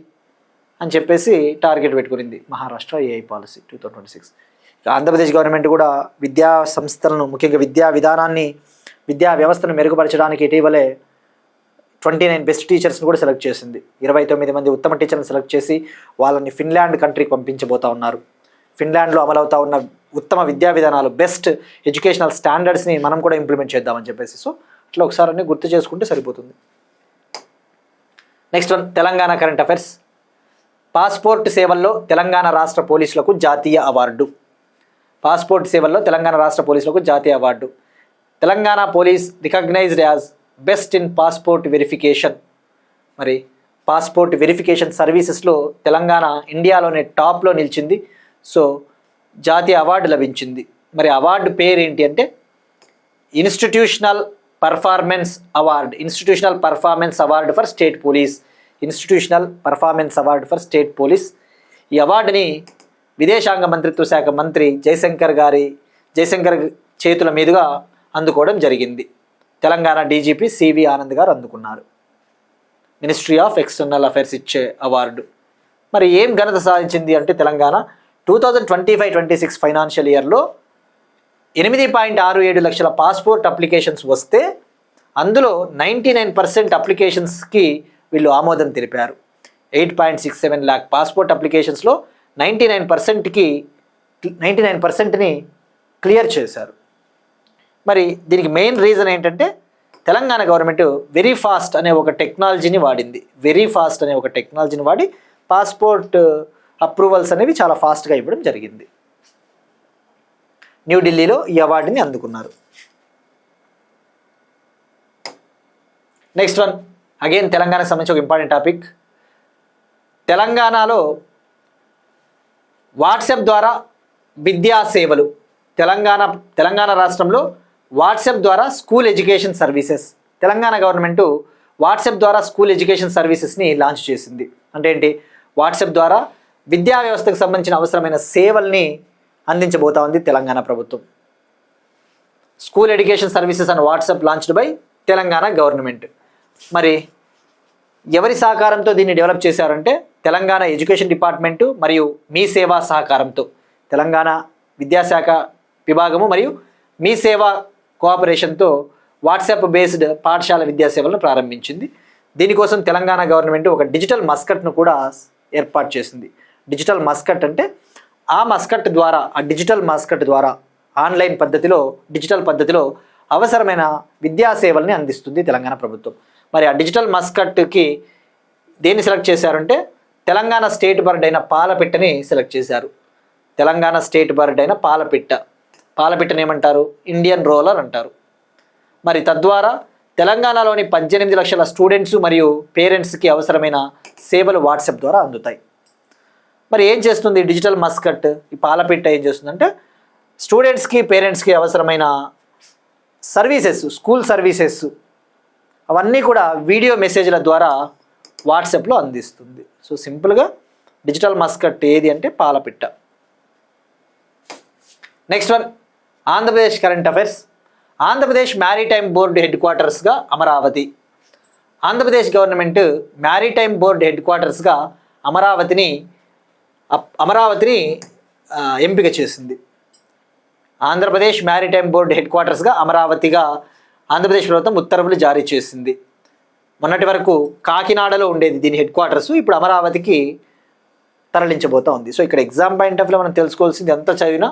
అని చెప్పేసి target పెట్టుకునింది Maharashtra AI policy 2026. Andhra Pradesh government కూడా విద్యా సంస్థలను, ముఖ్యంగా విద్యా వ్యవస్థను మెరుగుపరచడానికి ఇటీవలే 29 బెస్ట్ టీచర్స్ని కూడా సెలెక్ట్ చేసింది. 29 మంది ఉత్తమ టీచర్ని సెలెక్ట్ చేసి వాళ్ళని ఫిన్లాండ్ కంట్రీకి పంపించబోతా ఉన్నారు. ఫిన్లాండ్లో అమలవుతా ఉన్న ఉత్తమ విద్యా విధానాలు, బెస్ట్ ఎడ్యుకేషనల్ స్టాండర్డ్స్ని మనం కూడా ఇంప్లిమెంట్ చేద్దామని చెప్పేసి. సో అట్లా ఒకసారి అన్నీ గుర్తు చేసుకుంటే సరిపోతుంది. Next one, Telangana current affairs. Passport సేవల్లో తెలంగాణ రాష్ట్ర పోలీసులకు జాతీయ అవార్డు. పాస్పోర్ట్ సేవల్లో తెలంగాణ రాష్ట్ర పోలీసులకు జాతీయ award. Telangana police recognised as best in passport verification. మరి పాస్పోర్ట్ వెరిఫికేషన్ సర్వీసెస్లో తెలంగాణ ఇండియాలోనే టాప్లో నిలిచింది. సో జాతీయ అవార్డు లభించింది. మరి అవార్డు పేరు ఏంటి అంటే institutional performance award for state police. Institutional performance award for state police. ఈ అవార్డుని విదేశాంగ మంత్రిత్వ శాఖ మంత్రి జయశంకర్ చేతుల మీదుగా అందుకోవడం జరిగింది. తెలంగాణ డీజీపీ సివి ఆనంద్ గారు అందుకున్నారు. మినిస్ట్రీ ఆఫ్ ఎక్స్టర్నల్ అఫైర్స్ ఇచ్చే అవార్డు. మరి ఏం ఘనత సాధించింది అంటే తెలంగాణ 2025-26 ఫైనాన్షియల్ ఇయర్లో 8.67 లక్షల పాస్పోర్ట్ అప్లికేషన్స్ వస్తే అందులో 99% అప్లికేషన్స్కి వీళ్ళు ఆమోదం తెలిపారు. 8.67 lakh పాస్పోర్ట్ అప్లికేషన్స్లో 99%ని క్లియర్ చేశారు. మరి దీనికి మెయిన్ రీజన్ ఏంటంటే తెలంగాణ గవర్నమెంట్ వెరీ ఫాస్ట్ అనే ఒక టెక్నాలజీని వాడి పాస్పోర్ట్ అప్రూవల్స్ అనేవి చాలా ఫాస్ట్గా ఇవ్వడం జరిగింది. న్యూఢిల్లీలో ఈ అవార్డుని అందుకున్నారు. నెక్స్ట్ వన్, అగైన్ తెలంగాణకు సంబంధించి ఒక ఇంపార్టెంట్ టాపిక్. తెలంగాణలో వాట్సాప్ ద్వారా విద్యా సేవలు. తెలంగాణ రాష్ట్రంలో వాట్సాప్ ద్వారా school education services. Telangana government WhatsApp ద్వారా స్కూల్ ఎడ్యుకేషన్ సర్వీసెస్ని లాంచ్ చేసింది. అంటే ఏంటి, వాట్సాప్ ద్వారా విద్యా వ్యవస్థకు సంబంధించిన అవసరమైన సేవల్ని అందించబోతా ఉంది తెలంగాణ ప్రభుత్వం. School education services and WhatsApp launched by Telangana government. మరి ఎవరి సహకారంతో దీన్ని డెవలప్ చేశారంటే తెలంగాణ ఎడ్యుకేషన్ డిపార్ట్మెంటు మరియు మీ సేవా సహకారంతో తెలంగాణ విద్యాశాఖ విభాగము మరియు మీ సేవా కోఆపరేషన్తో వాట్సాప్ బేస్డ్ పాఠశాల విద్యాసేవలను ప్రారంభించింది. దీనికోసం తెలంగాణ గవర్నమెంట్ ఒక డిజిటల్ మస్కట్ను కూడా ఏర్పాటు చేసింది. డిజిటల్ మస్కట్ అంటే ఆ డిజిటల్ మస్కట్ ద్వారా ఆన్లైన్ పద్ధతిలో డిజిటల్ పద్ధతిలో అవసరమైన విద్యా సేవల్ని అందిస్తుంది తెలంగాణ ప్రభుత్వం. మరి ఆ డిజిటల్ మస్కట్కి దేన్ని సెలెక్ట్ చేశారంటే తెలంగాణ స్టేట్ బర్డ్ అయిన పాలపిట్టని సెలెక్ట్ చేశారు. తెలంగాణ స్టేట్ బర్డ్ అయిన పాలపిట్టని ఏమంటారు? ఇండియన్ రోలర్ అంటారు. మరి తద్వారా తెలంగాణలోని 18 లక్షల స్టూడెంట్స్ మరియు పేరెంట్స్కి అవసరమైన సేవలు వాట్సాప్ ద్వారా అందుతాయి. మరి ఏం చేస్తుంది డిజిటల్ మస్కట్? ఈ పాలపిట్ట ఏం చేస్తుందంటే స్టూడెంట్స్కి పేరెంట్స్కి అవసరమైన సర్వీసెస్, స్కూల్ సర్వీసెస్ అవన్నీ కూడా వీడియో మెసేజ్ల ద్వారా వాట్సాప్లో అందిస్తుంది. సో సింపుల్గా డిజిటల్ మస్కట్ ఏది అంటే పాలపిట్ట. Next one, Andhra Pradesh current affairs. Andhra Pradesh maritime board head క్వార్టర్స్గా Amaravati. Andhra Pradesh government maritime board head క్వార్టర్స్గా అమరావతిని ఎంపిక చేసింది. Andhra Pradesh maritime board head క్వార్టర్స్గా అమరావతిగా Andhra Pradesh ప్రభుత్వం ఉత్తర్వులు జారీ చేసింది. మొన్నటి వరకు కాకినాడలో ఉండేది దీని హెడ్ క్వార్టర్స్, ఇప్పుడు అమరావతికి తరలించబోతూ ఉంది. సో ఇక్కడ ఎగ్జామ్ పాయింట్ ఆఫ్లో మనం తెలుసుకోవాల్సింది ఎంత చదివినా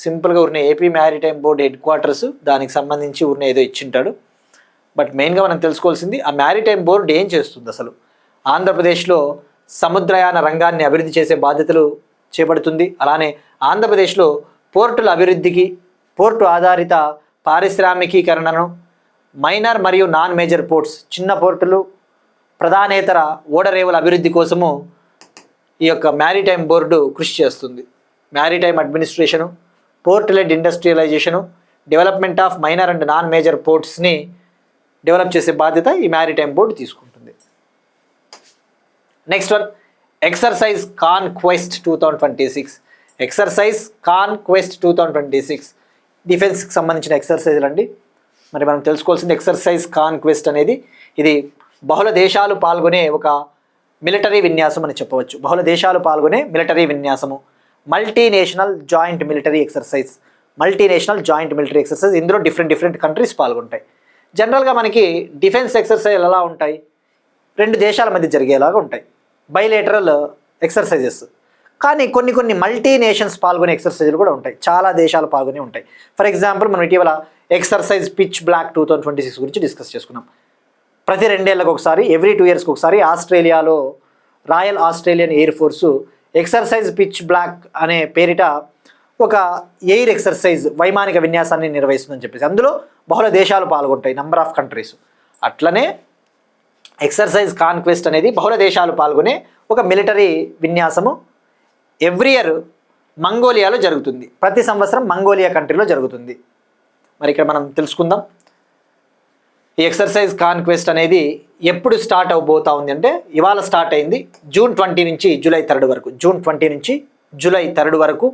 సింపుల్గా ఉన్న AP maritime board head quarters దానికి సంబంధించి ఉన్న ఏదో ఇచ్చింటాడు. బట్ మెయిన్గా మనం తెలుసుకోవాల్సింది ఆ మ్యారిటైమ్ బోర్డు ఏం చేస్తుంది అసలు. ఆంధ్రప్రదేశ్లో సముద్రయాన రంగాన్ని అభివృద్ధి చేసే బాధ్యతలు చేపడుతుంది. అలానే ఆంధ్రప్రదేశ్లో పోర్టుల అభివృద్ధికి, పోర్టు ఆధారిత పారిశ్రామికీకరణను, మైనర్ మరియు నాన్ మేజర్ పోర్ట్స్, చిన్న పోర్టులు, ప్రధానేతర ఓడరేవుల అభివృద్ధి కోసము ఈ యొక్క మ్యారిటైమ్ బోర్డు కృషి చేస్తుంది. Maritime administration, port led industrialisation, development of minor and non major పోర్ట్స్ని డెవలప్ చేసే బాధ్యత ఈ మ్యారిటైమ్ బోర్డు తీసుకుంటుంది. Next one, exercise conquest 2026. Exercise conquest 2026 డిఫెన్స్కి సంబంధించిన ఎక్సర్సైజ్లు అండి. మరి మనం తెలుసుకోవాల్సింది ఎక్సర్సైజ్ కాన్క్వెస్ట్ అనేది ఇది బహుళ దేశాలు పాల్గొనే ఒక మిలిటరీ విన్యాసం అని చెప్పవచ్చు. బహుళ దేశాలు పాల్గొనే మిలిటరీ విన్యాసము, మల్టీనేషనల్ జాయింట్ మిలిటరీ ఎక్సర్సైజ్. ఇందులో డిఫరెంట్ కంట్రీస్ పాల్గొంటాయి. జనరల్గా మనకి డిఫెన్స్ ఎక్సర్సైజ్ ఎలా ఉంటాయి? 2 దేశాల మధ్య జరిగేలాగా ఉంటాయి, బైలేటరల్ ఎక్సర్సైజెస్. కానీ కొన్ని మల్టీ నేషన్స్ పాల్గొనే ఎక్సర్సైజ్లు కూడా ఉంటాయి, చాలా దేశాలు పాల్గొనే ఉంటాయి. ఫర్ ఎగ్జాంపుల్ మనం ఇటీవల ఎక్సర్సైజ్ పిచ్ బ్లాక్ 2026 గురించి డిస్కస్ చేసుకున్నాం. ప్రతి 2 ఏళ్లకు ఒకసారి, ఎవ్రీ 2 ఇయర్స్కి ఒకసారి ఆస్ట్రేలియాలో royal Australian air force exercise pitch black అనే పేరిట ఒక ఎయిర్ ఎక్సర్సైజ్ వైమానిక విన్యాసాన్ని నిర్వహిస్తుందని చెప్పేసి అందులో బహుళ దేశాలు పాల్గొంటాయి, నంబర్ ఆఫ్ కంట్రీస్. అట్లనే ఎక్సర్సైజ్ కాన్క్వెస్ట్ అనేది బహుళ దేశాలు పాల్గొనే ఒక మిలిటరీ విన్యాసము. ఎవ్రీ ఇయర్ మంగోలియాలో జరుగుతుంది, ప్రతి సంవత్సరం మంగోలియా కంట్రీలో జరుగుతుంది. మరి ఇక్కడ మనం తెలుసుకుందాం ఈ ఎక్సర్సైజ్ కాన్క్వెస్ట్ అనేది ఎప్పుడు స్టార్ట్ అవబోతా ఉంది అంటే ఇవాళ స్టార్ట్ అయింది, జూన్ 20 నుంచి జూలై 3 వరకు. జూన్ 20 నుంచి జూలై 3 వరకు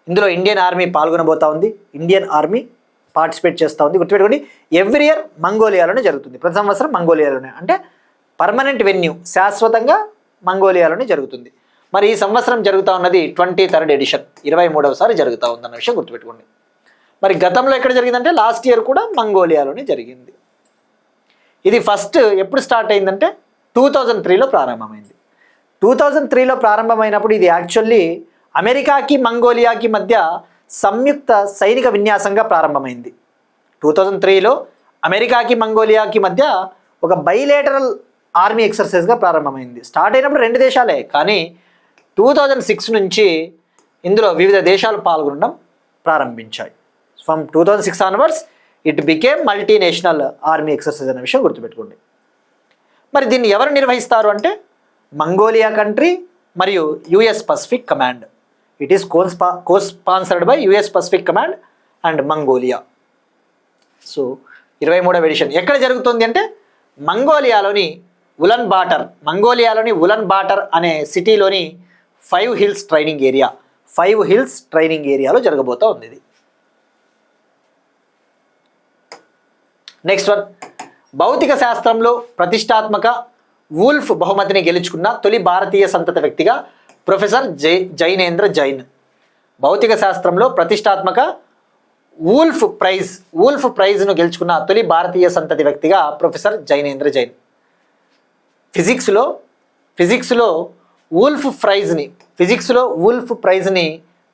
ఇందులో ఇండియన్ ఆర్మీ పాల్గొనబోతా ఉంది, ఇండియన్ ఆర్మీ పార్టిసిపేట్ చేస్తూ ఉంది. గుర్తుపెట్టుకోండి, ఎవ్రీ ఇయర్ మంగోలియాలోనే జరుగుతుంది, ప్రతి సంవత్సరం మంగోలియాలోనే, అంటే పర్మనెంట్ వెన్యూ, శాశ్వతంగా మంగోలియాలోనే జరుగుతుంది. మరి ఈ సంవత్సరం జరుగుతూ ఉన్నది 23rd ఎడిషన్, 23వసారి జరుగుతూ ఉందన్న విషయం గుర్తుపెట్టుకోండి. మరి గతంలో ఎక్కడ జరిగిందంటే లాస్ట్ ఇయర్ కూడా మంగోలియాలోనే జరిగింది. ఇది ఫస్ట్ ఎప్పుడు స్టార్ట్ అయిందంటే 2003లో ప్రారంభమైంది. 2003లో ప్రారంభమైనప్పుడు ఇది యాక్చువల్లీ అమెరికాకి మంగోలియాకి మధ్య సంయుక్త సైనిక విన్యాసంగా ప్రారంభమైంది. 2003లో అమెరికాకి మంగోలియాకి మధ్య ఒక బైలేటరల్ ఆర్మీ ఎక్సర్సైజ్గా ప్రారంభమైంది. స్టార్ట్ అయినప్పుడు 2 దేశాలే, కానీ 2006 నుంచి ఇందులో వివిధ దేశాలు పాల్గొనడం ప్రారంభించాయి. From 2006 onwards it became multinational army exercise అనే విషయం గుర్తుపెట్టుకోండి. మరి దీన్ని ఎవరు నిర్వహిస్తారు అంటే మంగోలియా కంట్రీ మరియు US Pacific command. It is co-sponsored by US Pacific command and Mongolia. So 23వ ఎడిషన్ ఎక్కడ జరుగుతుంది అంటే మంగోలియాలోని ఉలన్ బాటర్ అనే సిటీలోని 5 హిల్స్ ట్రైనింగ్ ఏరియాలో జరగబోతా ఉంది ఇది. నెక్స్ట్ వన్, భౌతిక శాస్త్రంలో ప్రతిష్టాత్మక వూల్ఫ్ బహుమతిని గెలుచుకున్న తొలి భారతీయ సంతతి వ్యక్తిగా ప్రొఫెసర్ జైనేంద్ర జైన్. భౌతిక శాస్త్రంలో ప్రతిష్టాత్మక వూల్ఫ్ ప్రైజ్ను గెలుచుకున్న తొలి భారతీయ సంతతి వ్యక్తిగా ప్రొఫెసర్ జైనేంద్ర జైన్. ఫిజిక్స్లో వూల్ఫ్ ప్రైజ్ని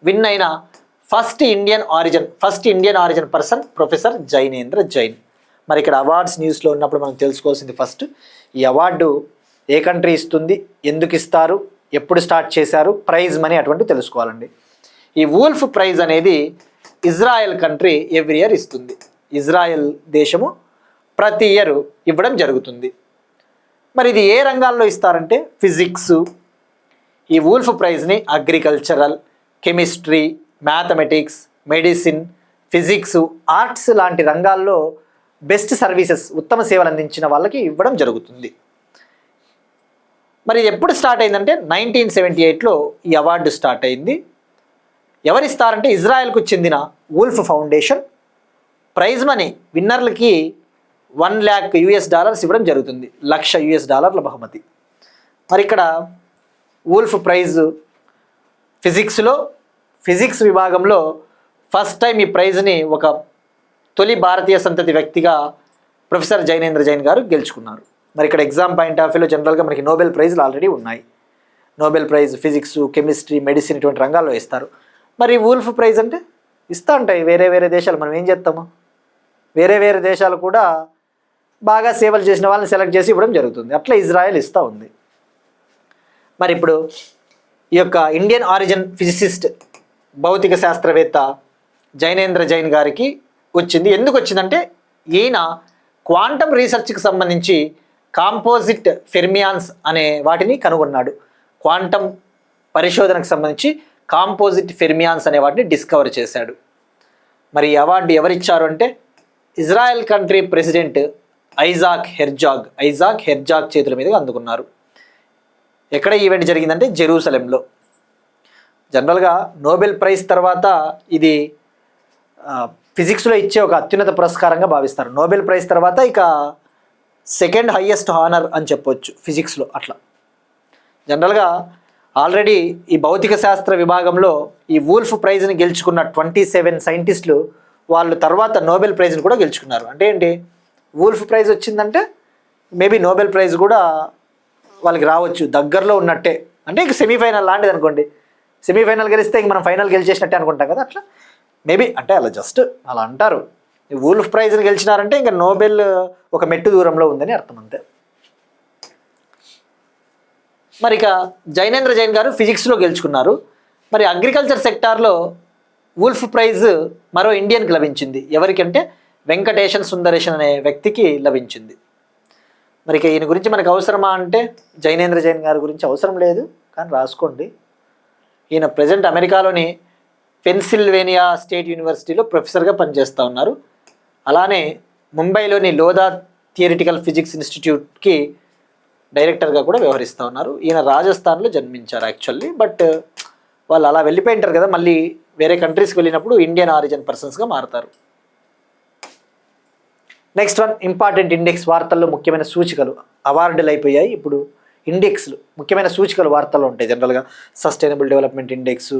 విన్ అయిన first Indian origin person professor Jainendra Jain. మరి ఇక్కడ అవార్డ్స్ న్యూస్లో ఉన్నప్పుడు మనం తెలుసుకోవాల్సింది ఫస్ట్, ఈ అవార్డు ఏ కంట్రీ ఇస్తుంది, ఎందుకు ఇస్తారు, ఎప్పుడు స్టార్ట్ చేశారు, ప్రైజ్ మనీ అటువంటివి తెలుసుకోవాలండి. ఈ వూల్ఫ్ ప్రైజ్ అనేది ఇజ్రాయెల్ కంట్రీ ఎవ్రీ ఇయర్ ఇస్తుంది. ఇజ్రాయెల్ దేశము ప్రతి ఇయర్ ఇవ్వడం జరుగుతుంది. మరి ఇది ఏ రంగాల్లో ఇస్తారంటే ఫిజిక్స్. ఈ వూల్ఫ్ ప్రైజ్ని agricultural, chemistry, mathematics, medicine, physics, arts లాంటి రంగాల్లో బెస్ట్ సర్వీసెస్, ఉత్తమ సేవలు అందించిన వాళ్ళకి ఇవ్వడం జరుగుతుంది. మరి ఇది ఎప్పుడు స్టార్ట్ అయిందంటే 1978లో ఈ అవార్డు స్టార్ట్ అయింది. ఎవరిస్తారంటే ఇజ్రాయెల్కు చెందిన వూల్ఫ్ ఫౌండేషన్. ప్రైజ్ మనీ విన్నర్లకి $1,00,000 ఇవ్వడం జరుగుతుంది, $1,00,000 బహుమతి. మరి ఇక్కడ వూల్ఫ్ ప్రైజ్ ఫిజిక్స్ విభాగంలో ఫస్ట్ టైం ఈ ప్రైజ్ని ఒక తొలి భారతీయ సంతతి వ్యక్తిగా ప్రొఫెసర్ జైనేంద్ర జైన్ గారు గెలుచుకున్నారు. మరి ఇక్కడ ఎగ్జామ్ పాయింట్ ఆఫ్ వ్యూలో జనరల్గా మనకి నోబెల్ ప్రైజ్లు ఆల్రెడీ ఉన్నాయి. Nobel prize physics, chemistry, medicine ఇటువంటి రంగాల్లో ఇస్తారు. మరి వూల్ఫ్ ప్రైజ్ అంటే ఇస్తూ ఉంటాయి వేరే దేశాలు. మనం ఏం చేస్తాము, వేరే దేశాలు కూడా బాగా సేవలు చేసిన వాళ్ళని సెలెక్ట్ చేసి ఇవ్వడం జరుగుతుంది. అట్లా ఇజ్రాయెల్ ఇస్తూ ఉంది. మరి ఇప్పుడు ఈ యొక్క ఇండియన్ ఆరిజిన్ ఫిజిసిస్ట్, భౌతిక శాస్త్రవేత్త జైనేంద్ర జైన్ గారికి వచ్చింది. ఎందుకు వచ్చిందంటే ఈయన క్వాంటమ్ రీసెర్చ్కి సంబంధించి కాంపోజిట్ ఫెర్మియాన్స్ అనే వాటిని కనుగొన్నాడు. క్వాంటమ్ పరిశోధనకు సంబంధించి కాంపోజిట్ ఫెర్మియాన్స్ అనే వాటిని డిస్కవర్ చేశాడు. మరి ఈ అవార్డు ఎవరిచ్చారు అంటే ఇజ్రాయెల్ కంట్రీ ప్రెసిడెంట్ ఐజాక్ హెర్జాగ్ చేతుల మీదుగా అందుకున్నారు. ఎక్కడ ఈవెంట్ జరిగిందంటే జెరూసలేంలో. జనరల్గా నోబెల్ ప్రైజ్ తర్వాత ఇది ఫిజిక్స్లో ఇచ్చే ఒక అత్యున్నత పురస్కారంగా భావిస్తారు. నోబెల్ ప్రైజ్ తర్వాత ఇక సెకండ్ హైయెస్ట్ హానర్ అని చెప్పొచ్చు ఫిజిక్స్లో. అట్లా జనరల్గా ఆల్రెడీ ఈ భౌతిక శాస్త్ర విభాగంలో ఈ వూల్ఫ్ ప్రైజ్ని గెలుచుకున్న 27 సైంటిస్టులు వాళ్ళు తర్వాత నోబెల్ ప్రైజ్ని కూడా గెలుచుకున్నారు. అంటే ఏంటి, వూల్ఫ్ ప్రైజ్ వచ్చిందంటే మేబీ నోబెల్ ప్రైజ్ కూడా వాళ్ళకి రావచ్చు, దగ్గరలో ఉన్నట్టే. అంటే ఇక సెమీఫైనల్ లాంటిది అనుకోండి, సెమీఫైనల్ గెలిస్తే ఇంక మనం ఫైనల్ గెలిచేసినట్టే అనుకుంటాం కదా. అట్లా మేబీ అంటే అలా అంటారు. ఈ వూల్ఫ్ ప్రైజ్ని గెలిచినారంటే ఇంకా నోబెల్ ఒక మెట్టు దూరంలో ఉందని అర్థం, అంతే. మరి ఇక జైనేంద్ర జైన్ గారు ఫిజిక్స్లో గెలుచుకున్నారు. మరి అగ్రికల్చర్ సెక్టార్లో వూల్ఫ్ ప్రైజ్ మరో ఇండియన్కి లభించింది. ఎవరికంటే వెంకటేశన్ సుందరేషన్ అనే వ్యక్తికి లభించింది. మరి ఇక ఈయన గురించి మనకు అవసరమా అంటే జైనేంద్ర జైన్ గారి గురించి అవసరం లేదు, కానీ రాసుకోండి. ఈయన ప్రజెంట్ అమెరికాలోని పెన్సిల్వేనియా స్టేట్ యూనివర్సిటీలో ప్రొఫెసర్గా పనిచేస్తూ ఉన్నారు. అలానే ముంబైలోని లోధా థియరిటికల్ ఫిజిక్స్ ఇన్స్టిట్యూట్కి డైరెక్టర్గా కూడా వ్యవహరిస్తూ ఉన్నారు. ఈయన రాజస్థాన్లో జన్మించారు యాక్చువల్లీ, బట్ వాళ్ళు అలా వెళ్ళిపోయింటారు కదా, మళ్ళీ వేరే కంట్రీస్కి వెళ్ళినప్పుడు ఇండియన్ ఆరిజిన్ పర్సన్స్గా మారుతారు. Next one, important index. వార్తల్లో ముఖ్యమైన సూచికలు, అవార్డులు అయిపోయాయి, ఇప్పుడు ఇండెక్స్లు, ముఖ్యమైన సూచికలు వార్తల్లో ఉంటాయి. జనరల్గా సస్టైనబుల్ డెవలప్మెంట్ ఇండెక్స్,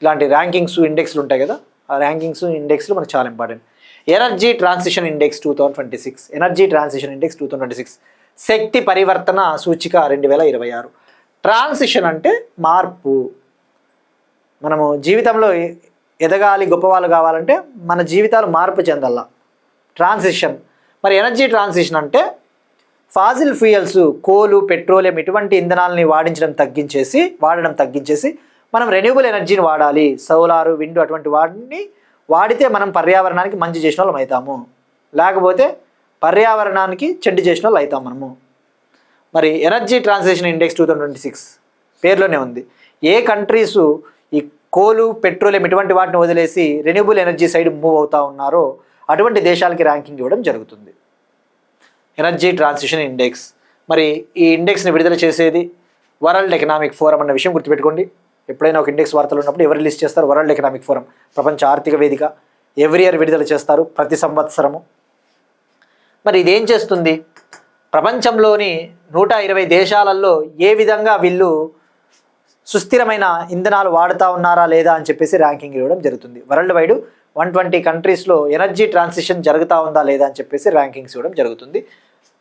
ఇలాంటి ర్యాంకింగ్స్ ఇండెక్స్లు ఉంటాయి కదా. ఆ ర్యాంకింగ్స్ ఇండెక్స్లు మనకు చాలా ఇంపార్టెంట్. ఎనర్జీ ట్రాన్సిషన్ ఇండెక్స్ 2026, శక్తి పరివర్తన సూచిక 2026. ట్రాన్సిషన్ అంటే మార్పు. మనము జీవితంలో ఎదగాలి, గొప్పవాళ్ళు కావాలంటే మన జీవితాలు మార్పు చెందాల. ట్రాన్సిషన్. మరి ఎనర్జీ ట్రాన్సిషన్ అంటే ఫాజిల్ ఫ్యూయల్స్, కోలు, పెట్రోలియం ఇటువంటి ఇంధనాలని వాడడం తగ్గించేసి మనం రెన్యూబుల్ ఎనర్జీని వాడాలి. సోలారు, విండ్ అటువంటి వాటిని వాడితే మనం పర్యావరణానికి మంచి చేసిన వాళ్ళం అవుతాము, లేకపోతే పర్యావరణానికి చెడ్డు చేసిన వాళ్ళు అవుతాం మనము. మరి ఎనర్జీ ట్రాన్సిషన్ ఇండెక్స్ 2026 పేర్లోనే ఉంది. ఏ కంట్రీసు ఈ కోలు, పెట్రోలియం ఇటువంటి వాటిని వదిలేసి రెన్యూబుల్ ఎనర్జీ సైడ్ మూవ్ అవుతూ ఉన్నారో అటువంటి దేశాలకి ర్యాంకింగ్ ఇవ్వడం జరుగుతుంది. Energy transition index. మరి ఈ ఇండెక్స్ని విడుదల చేసేది వరల్డ్ ఎకనామిక్ ఫోరం అన్న విషయం గుర్తుపెట్టుకోండి. ఎప్పుడైనా ఒక ఇండెక్స్ వార్తలు ఉన్నప్పుడు ఎవరు రిలీజ్ చేస్తారు? వరల్డ్ ఎకనామిక్ ఫోరం, ప్రపంచ ఆర్థిక వేదిక. ఎవ్రీ ఇయర్ విడుదల చేస్తారు, ప్రతి సంవత్సరము. మరి ఇదేం చేస్తుంది? ప్రపంచంలోని 120 దేశాలలో ఏ విధంగా వీళ్ళు సుస్థిరమైన ఇంధనాలు వాడుతూ ఉన్నారా లేదా అని చెప్పేసి ర్యాంకింగ్ ఇవ్వడం జరుగుతుంది. వరల్డ్ వైడ్ 120 కంట్రీస్లో ఎనర్జీ ట్రాన్సిషన్ జరుగుతూ ఉందా లేదా అని చెప్పేసి ర్యాంకింగ్స్ ఇవ్వడం జరుగుతుంది.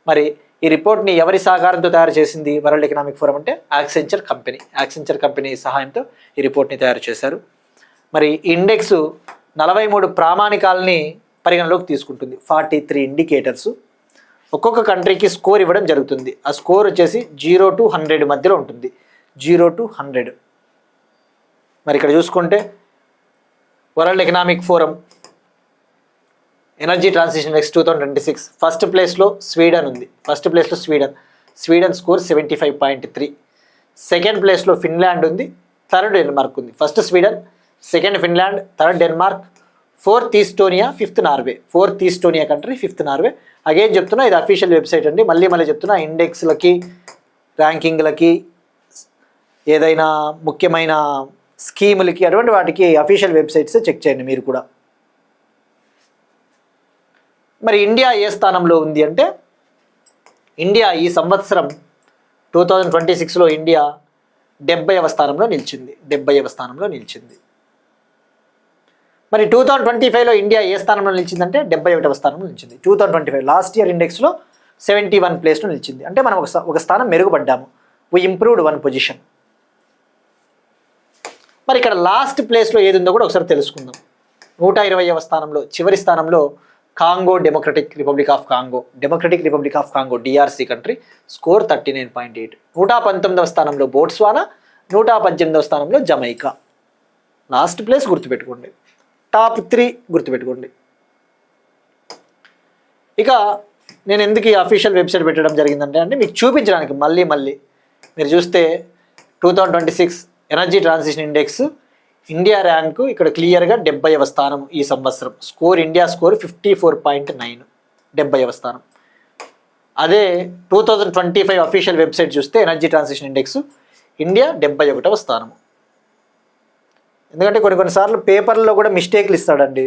మరి ఈ రిపోర్ట్ని ఎవరి సహకారంతో తయారు చేసింది వరల్డ్ ఎకనామిక్ ఫోరం అంటే యాక్సెంచర్ కంపెనీ సహాయంతో ఈ రిపోర్ట్ని తయారు చేశారు. మరి ఈ ఇండెక్స్ 43 ప్రామాణికాలని పరిగణలోకి తీసుకుంటుంది. 43 ఇండికేటర్స్. ఒక్కొక్క కంట్రీకి స్కోర్ ఇవ్వడం జరుగుతుంది. ఆ స్కోర్ వచ్చేసి 0 to 100 మధ్యలో ఉంటుంది. 0 to 100. మరి ఇక్కడ చూసుకుంటే world economic forum energy transition index 2026 first ప్లేస్లో స్వీడన్ ఉంది. Sweden score 75.3. సెకండ్ ప్లేస్లో ఫిన్లాండ్ ఉంది. థర్డ్ డెన్మార్క్ ఉంది. First Sweden, second Finland, third Denmark, fourth Estonia, fifth Norway. Fourth Estonia country, fifth Norway. Again చెప్తున్నా ఇది అఫీషియల్ వెబ్సైట్ అండి. మళ్ళీ చెప్తున్నా ఇండెక్స్లకి ర్యాంకింగ్లకి ఏదైనా ముఖ్యమైన స్కీములకి అటువంటి వాటికి అఫీషియల్ వెబ్సైట్స్ చెక్ చేయండి మీరు కూడా. మరి ఇండియా ఏ స్థానంలో ఉంది అంటే ఇండియా ఈ సంవత్సరం 2026లో ఇండియా 70వ స్థానంలో నిలిచింది. మరి 2025లో ఇండియా ఏ స్థానంలో నిలిచిందంటే 71వ స్థానంలో నిలిచింది. 2025 లాస్ట్ ఇయర్ ఇండెక్స్లో 71 ప్లేస్లో నిలిచింది. అంటే మనం ఒక స్థానం మెరుగుపడ్డాము. We improved 1 position. మరి ఇక్కడ లాస్ట్ ప్లేస్లో ఏది ఉందో కూడా ఒకసారి తెలుసుకుందాం. 120వ స్థానంలో చివరి స్థానంలో democratic republic of Congo DRC country, score 39.8. 119వ స్థానంలో బోట్స్వానా, 118వ స్థానంలో జమైకా. లాస్ట్ ప్లేస్ గుర్తుపెట్టుకోండి. టాప్ 3 గుర్తుపెట్టుకోండి. ఇక నేను ఎందుకు ఈ అఫీషియల్ వెబ్సైట్ పెట్టడం జరిగిందంటే మీకు చూపించడానికి మళ్ళీ మీరు చూస్తే 2026 energy transition index India rank ఇక్కడ క్లియర్గా 70వ స్థానం ఈ సంవత్సరం. ఇండియా స్కోర్ 54.9, 70వ స్థానం. అదే 2025 అఫీషియల్ వెబ్సైట్ చూస్తే ఎనర్జీ ట్రాన్సిషన్ ఇండెక్స్ ఇండియా 71వ స్థానం. ఎందుకంటే కొన్నిసార్లు పేపర్లో కూడా మిస్టేక్లు ఇస్తాడండి.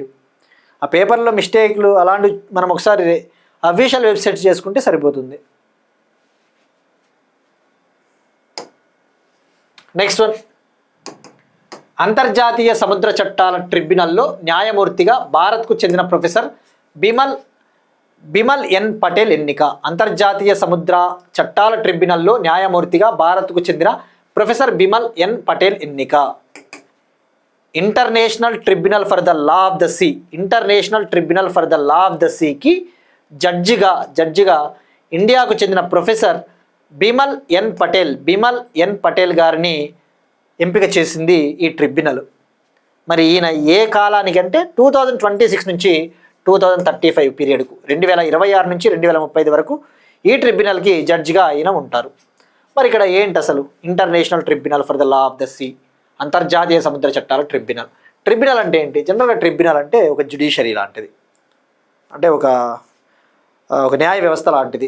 ఆ పేపర్లో మిస్టేక్లు అలాంటి మనం ఒకసారి అఫీషియల్ వెబ్సైట్ చేసుకుంటే సరిపోతుంది. నెక్స్ట్ వన్, అంతర్జాతీయ సముద్ర చట్టాల ట్రిబ్యునల్లో న్యాయమూర్తిగా భారత్కు చెందిన ప్రొఫెసర్ బిమల్ ఎన్ పటేల్ ఎన్నిక. అంతర్జాతీయ సముద్ర చట్టాల ట్రిబ్యునల్లో న్యాయమూర్తిగా భారత్కు చెందిన ప్రొఫెసర్ బిమల్ ఎన్ పటేల్ ఎన్నిక. International tribunal for the law of the సీకి జడ్జిగా ఇండియాకు చెందిన ప్రొఫెసర్ బిమల్ ఎన్ పటేల్ గారిని ఎంపిక చేసింది ఈ ట్రిబ్యునల్. మరి ఈయన ఏ కాలానికి అంటే 2026 నుంచి 2035 పీరియడ్కు, 2026 నుంచి 2035 వరకు ఈ ట్రిబ్యునల్కి జడ్జిగా ఆయన ఉంటారు. మరి ఇక్కడ ఏంటి అసలు international tribunal for the law of the sea, అంతర్జాతీయ సముద్ర చట్టాల ట్రిబ్యునల్ అంటే ఏంటి? జనరల్గా ట్రిబ్యునల్ అంటే ఒక జ్యుడిషియరీ లాంటిది, అంటే ఒక న్యాయ వ్యవస్థ లాంటిది.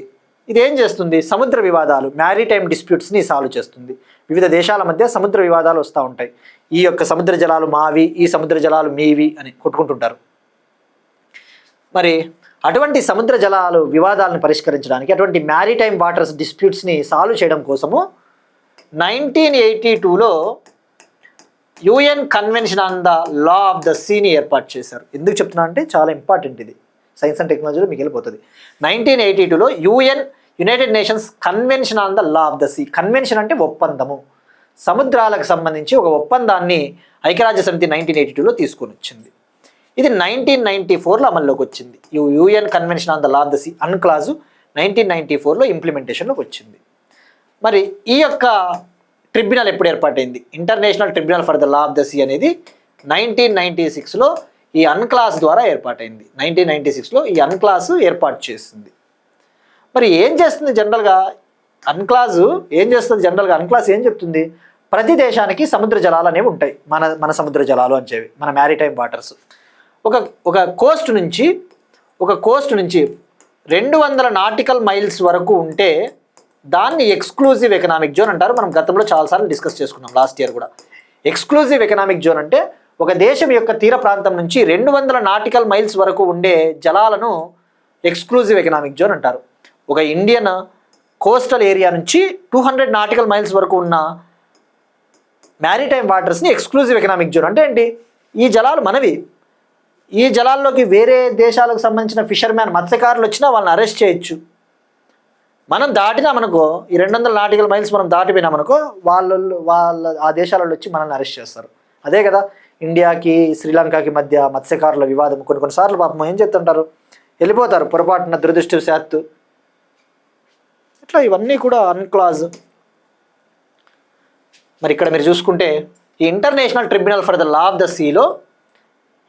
ఇది ఏం చేస్తుంది? సముద్ర వివాదాలు, మ్యారిటైమ్ డిస్ప్యూట్స్ని సాల్వ్ చేస్తుంది. వివిధ దేశాల మధ్య సముద్ర వివాదాలు వస్తూ ఉంటాయి. ఈ యొక్క సముద్ర జలాలు మావి, ఈ సముద్ర జలాలు మీవి అని కొట్టుకుంటుంటారు. మరి అటువంటి సముద్ర జలాలు వివాదాలను పరిష్కరించడానికి, అటువంటి మ్యారిటైమ్ వాటర్స్ డిస్ప్యూట్స్ని సాల్వ్ చేయడం కోసము 1982లో UN convention on the law of the సీని ఏర్పాటు చేశారు. ఎందుకు చెప్తున్నా అంటే చాలా ఇంపార్టెంట్ ఇది, సైన్స్ అండ్ టెక్నాలజీలో మీకు వెళ్ళిపోతుంది. 1982లో United Nations convention on the law of the sea. Convention అంటే ఒప్పందము. సముద్రాలకు సంబంధించి ఒక ఒప్పందాన్ని ఐక్యరాజ్య సమితి 1982లో తీసుకొని వచ్చింది. ఇది 1994లో అమల్లోకి వచ్చింది. UN convention on the law of the sea UNCLOS 1994లో ఇంప్లిమెంటేషన్లోకి వచ్చింది. మరి ఈ యొక్క ట్రిబ్యునల్ ఎప్పుడు ఏర్పాటైంది? International tribunal for the law of the sea అనేది 1996లో ఈ అన్క్లాస్ ద్వారా ఏర్పాటైంది. 1996లో ఈ అన్క్లాస్ ఏర్పాటు చేసింది. మరి ఏం చేస్తుంది జనరల్గా అన్క్లాస్ అన్క్లాస్ ఏం చెప్తుంది? ప్రతి దేశానికి సముద్ర జలాలు అనేవి ఉంటాయి. మన సముద్ర జలాలు అని చెప్పి మన మ్యారిటైమ్ వాటర్స్ ఒక కోస్ట్ నుంచి 200 నాటికల్ మైల్స్ వరకు ఉంటే దాన్ని ఎక్స్క్లూజివ్ ఎకనామిక్ జోన్ అంటారు. మనం గతంలో చాలాసార్లు డిస్కస్ చేసుకున్నాం, లాస్ట్ ఇయర్ కూడా. ఎక్స్క్లూజివ్ ఎకనామిక్ జోన్ అంటే ఒక దేశం యొక్క తీర ప్రాంతం నుంచి 200 నాటికల్ మైల్స్ వరకు ఉండే జలాలను ఎక్స్క్లూజివ్ ఎకనామిక్ జోన్ అంటారు. ఒక ఇండియన్ కోస్టల్ ఏరియా నుంచి 200 నాటికల్ మైల్స్ వరకు ఉన్న మ్యారిటైమ్ వాటర్స్ని ఎక్స్క్లూజివ్ ఎకనామిక్ జోన్ అంటే ఏంటి? ఈ జలాలు మనవి. ఈ జలాల్లోకి వేరే దేశాలకు సంబంధించిన ఫిషర్మ్యాన్ మత్స్యకారులు వచ్చినా వాళ్ళని అరెస్ట్ చేయొచ్చు. మనం దాటినామనుకో, ఈ 200 నాటికల్ మైల్స్ మనం దాటిపోయినామనుకో, వాళ్ళ ఆ దేశాలలో వచ్చి మనల్ని అరెస్ట్ చేస్తారు. అదే కదా ఇండియాకి శ్రీలంకకి మధ్య మత్స్యకారుల వివాదం. కొన్నిసార్లు పాపం ఏం చేస్తుంటారు, వెళ్ళిపోతారు పొరపాటున, దురదృష్టవశాత్తు. ఇట్లా ఇవన్నీ కూడా అన్క్లాజ్. మరి ఇక్కడ మీరు చూసుకుంటే ఈ international tribunal for the law of the సీలో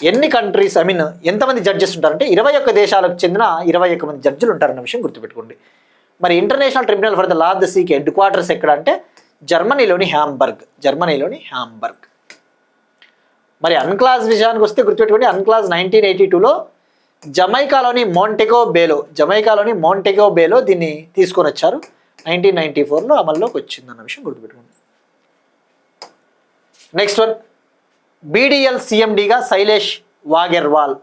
ఎన్ని కంట్రీస్, ఎంతమంది జడ్జెస్ ఉంటారంటే 21 దేశాలకు చెందిన 21 మంది జడ్జిలు ఉంటారన్న విషయం గుర్తుపెట్టుకోండి. మరి international tribunal for the law of the సీకి హెడ్ క్వార్టర్స్ ఎక్కడ అంటే జర్మనీలోని హ్యాంబర్గ్. మరి అన్క్లాజ్ విషయానికి వస్తే గుర్తుపెట్టుకోండి, అన్క్లాజ్ 1982లో జమైకాలోని మోంటెగో బేలో దీన్ని తీసుకొని వచ్చారు. 1994లో అమల్లోకి వచ్చింది అన్న విషయం గుర్తుపెట్టుకోండి. నెక్స్ట్ వన్, బీడీఎల్ సిఎండిగా శైలేష్ వాగెర్వాల్.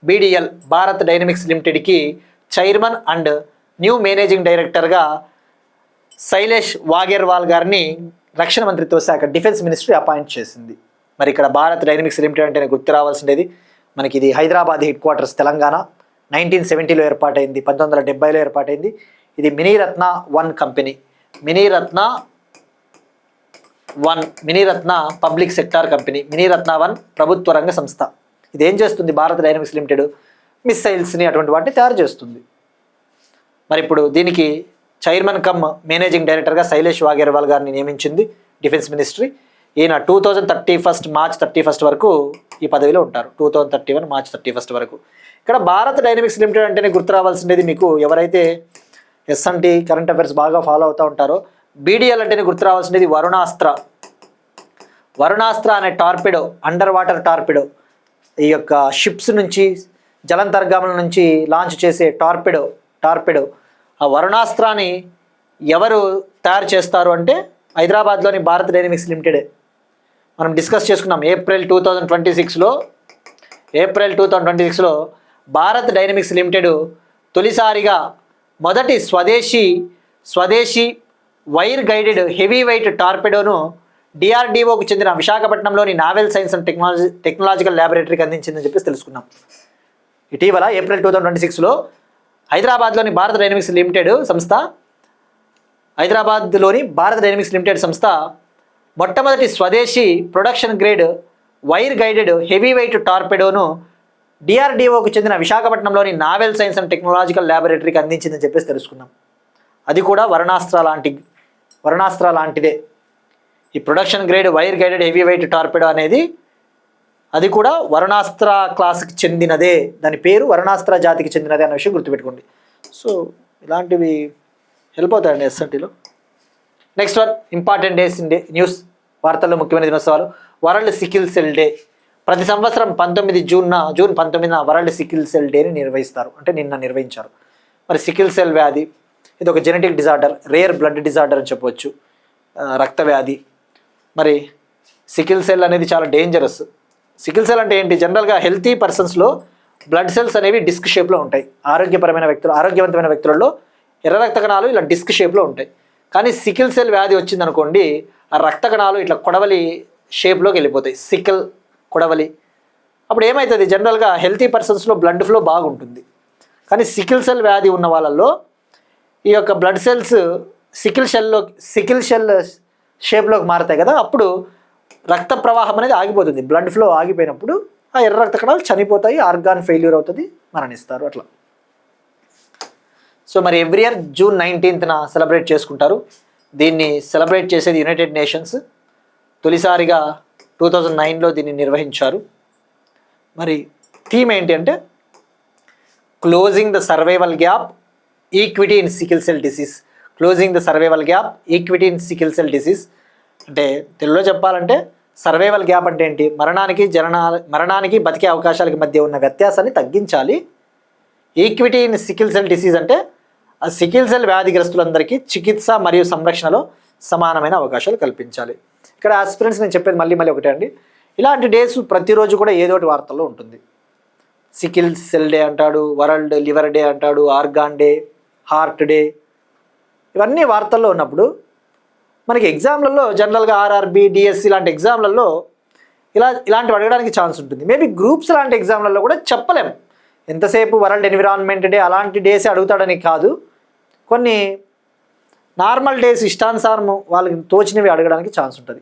బీడీఎల్ భారత్ డైనమిక్స్ లిమిటెడ్కి చైర్మన్ అండ్ న్యూ మేనేజింగ్ డైరెక్టర్గా శైలేష్ వాగెర్వాల్ గారిని రక్షణ మంత్రిత్వ శాఖ డిఫెన్స్ మినిస్ట్రీ అపాయింట్ చేసింది. మరి ఇక్కడ భారత్ డైనమిక్స్ లిమిటెడ్ అంటే గుర్తు రావాల్సిండేది మనకి ఇది హైదరాబాద్ హెడ్ క్వార్టర్స్ తెలంగాణ. 1970లో ఏర్పాటైంది, 1970లో ఏర్పాటైంది. ఇది Miniratna 1 company, Miniratna public sector company, Miniratna 1 ప్రభుత్వ రంగ సంస్థ. ఇది ఏం చేస్తుంది? భారత్ డైనమిక్స్ లిమిటెడ్ మిస్సైల్స్ని అటువంటి వాటిని తయారు చేస్తుంది. మరి ఇప్పుడు దీనికి చైర్మన్ కమ్ మేనేజింగ్ డైరెక్టర్గా శైలేష్ వాగెర్వాల్ గారిని నియమించింది డిఫెన్స్ మినిస్ట్రీ. ఈయన 2031 మార్చ్ 31 వరకు ఈ పదవిలో ఉంటారు. 2031 మార్చ్ 31 వరకు. ఇక్కడ భారత్ డైనమిక్స్ లిమిటెడ్ అంటేనే గుర్తు రావాల్సింది మీకు, ఎవరైతే ఎస్ఎన్టీ కరెంట్ అఫైర్స్ బాగా ఫాలో అవుతూ ఉంటారో, బీడీఎల్ అంటేనే గుర్తు రావాల్సింది వరుణాస్త్ర అనే టార్పిడో, అండర్ వాటర్ టార్పిడో. ఈ యొక్క షిప్స్ నుంచి, జలంతర్గాముల నుంచి లాంచ్ చేసే టార్పిడో. ఆ వరుణాస్త్రాన్ని ఎవరు తయారు చేస్తారు అంటే హైదరాబాద్లోని భారత్ డైనమిక్స్ లిమిటెడే. మనం డిస్కస్ చేసుకున్నాం ఏప్రిల్ 2026లో భారత్ డైనమిక్స్ లిమిటెడ్ తొలిసారిగా మొదటి స్వదేశీ వైర్ గైడెడ్ హెవీ వెయిట్ టార్పెడోను డిఆర్డిఓకు చెందిన విశాఖపట్నంలోని నావెల్ సైన్స్ అండ్ టెక్నాలజికల్ ల్యాబొరేటరీకి అందించిందని చెప్పేసి తెలుసుకున్నాం. ఇటీవల ఏప్రిల్ 2026లో హైదరాబాద్లోని భారత్ డైనమిక్స్ లిమిటెడ్ సంస్థ మొట్టమొదటి స్వదేశీ production grade wire guided heavy weight టార్పెడోను డిఆర్డిఓకు చెందిన విశాఖపట్నంలోని నావెల్ సైన్స్ అండ్ టెక్నాలజికల్ ల్యాబొరేటరీకి అందించిందని చెప్పేసి తెలుసుకున్నాం. అది కూడా వరుణాస్త్ర లాంటిదే. ఈ production grade wire guided heavy weight torpedo అనేది అది కూడా వరుణాస్త్ర క్లాస్కి చెందినదే. దాని పేరు వరుణాస్త్ర జాతికి చెందినదే అన్న విషయం గుర్తుపెట్టుకోండి. సో ఇలాంటివి హెల్ప్ అవుతాయండి ఎస్ఎన్టీలో. Next one, important days in news. వార్తల్లో ముఖ్యమైన దినోత్సవాలు. World sickle cell day. ప్రతి సంవత్సరం జూన్ 19న వరల్డ్ సికిల్ సెల్ డేని నిర్వహిస్తారు. అంటే నిన్న నిర్వహించారు. మరి సికిల్ సెల్ వ్యాధి ఇది ఒక genetic disorder, rare blood disorder అని చెప్పవచ్చు, రక్త వ్యాధి. మరి సికిల్ సెల్ అనేది చాలా డేంజరస్. సికిల్ సెల్ అంటే ఏంటి? జనరల్గా హెల్తీ పర్సన్స్లో బ్లడ్ సెల్స్ అనేవి డిస్క్ షేప్లో ఉంటాయి. ఆరోగ్యవంతమైన వ్యక్తులలో ఎర్ర రక్త కణాలు ఇలా డిస్క్ షేప్లో ఉంటాయి. కానీ సికిల్ సెల్ వ్యాధి వచ్చిందనుకోండి, ఆ రక్త కణాలు ఇట్లా కొడవలి షేప్లోకి వెళ్ళిపోతాయి, సికిల్ కొడవలి. అప్పుడు ఏమవుతుంది? జనరల్గా హెల్తీ పర్సన్స్లో బ్లడ్ ఫ్లో బాగుంటుంది. కానీ సికిల్ సెల్ వ్యాధి ఉన్న వాళ్ళల్లో ఈ యొక్క బ్లడ్ సెల్స్ సికిల్ షెల్ షేప్లోకి మారుతాయి కదా, అప్పుడు రక్త ప్రవాహం అనేది ఆగిపోతుంది. బ్లడ్ ఫ్లో ఆగిపోయినప్పుడు ఆ ఎర్ర రక్త కణాలు చనిపోతాయి, ఆర్గాన్ ఫెయిల్యూర్ అవుతుంది, మరణిస్తారు అట్లా. సో మరి ఎవ్రీ ఇయర్ జూన్ 19న సెలబ్రేట్ చేసుకుంటారు. దీన్ని సెలబ్రేట్ చేసేది యునైటెడ్ నేషన్స్. తొలిసారిగా 2009లో దీన్ని నిర్వహించారు. మరి థీమ్ ఏంటి అంటే closing the survival gap equity in sickle cell disease. అంటే తెలుగులో చెప్పాలంటే సర్వైవల్ గ్యాప్ అంటే ఏంటి? మరణానికి బతికే అవకాశాలకి మధ్య ఉన్న వ్యత్యాసాన్ని తగ్గించాలి. Equity in sickle cell disease అంటే ఆ సికిల్ సెల్ వ్యాధిగ్రస్తులందరికీ చికిత్స మరియు సంరక్షణలో సమానమైన అవకాశాలు కల్పించాలి. ఇక్కడ ఆస్పిరెంట్స్ నేను చెప్పేది మళ్ళీ ఒకటే అండి, ఇలాంటి డేస్ ప్రతిరోజు కూడా ఏదో ఒకటి వార్తల్లో ఉంటుంది. సికిల్ సెల్ డే అంటాడు, వరల్డ్ లివర్ డే అంటాడు, ఆర్గాన్ డే, హార్ట్ డే, ఇవన్నీ వార్తల్లో ఉన్నప్పుడు మనకి ఎగ్జామ్లలో జనరల్గా ఆర్ఆర్బి, డిఎస్సి లాంటి ఎగ్జామ్లలో ఇలాంటివి అడగడానికి ఛాన్స్ ఉంటుంది. మేబీ గ్రూప్స్ లాంటి ఎగ్జామ్లలో కూడా చెప్పలేం. ఎంతసేపు వరల్డ్ ఎన్విరాన్మెంట్ డే అలాంటి డేస్ అడుగుతాడని కాదు, కొన్ని నార్మల్ డేస్ ఇష్టానుసారం వాళ్ళకి తోచినవి అడగడానికి ఛాన్స్ ఉంటుంది.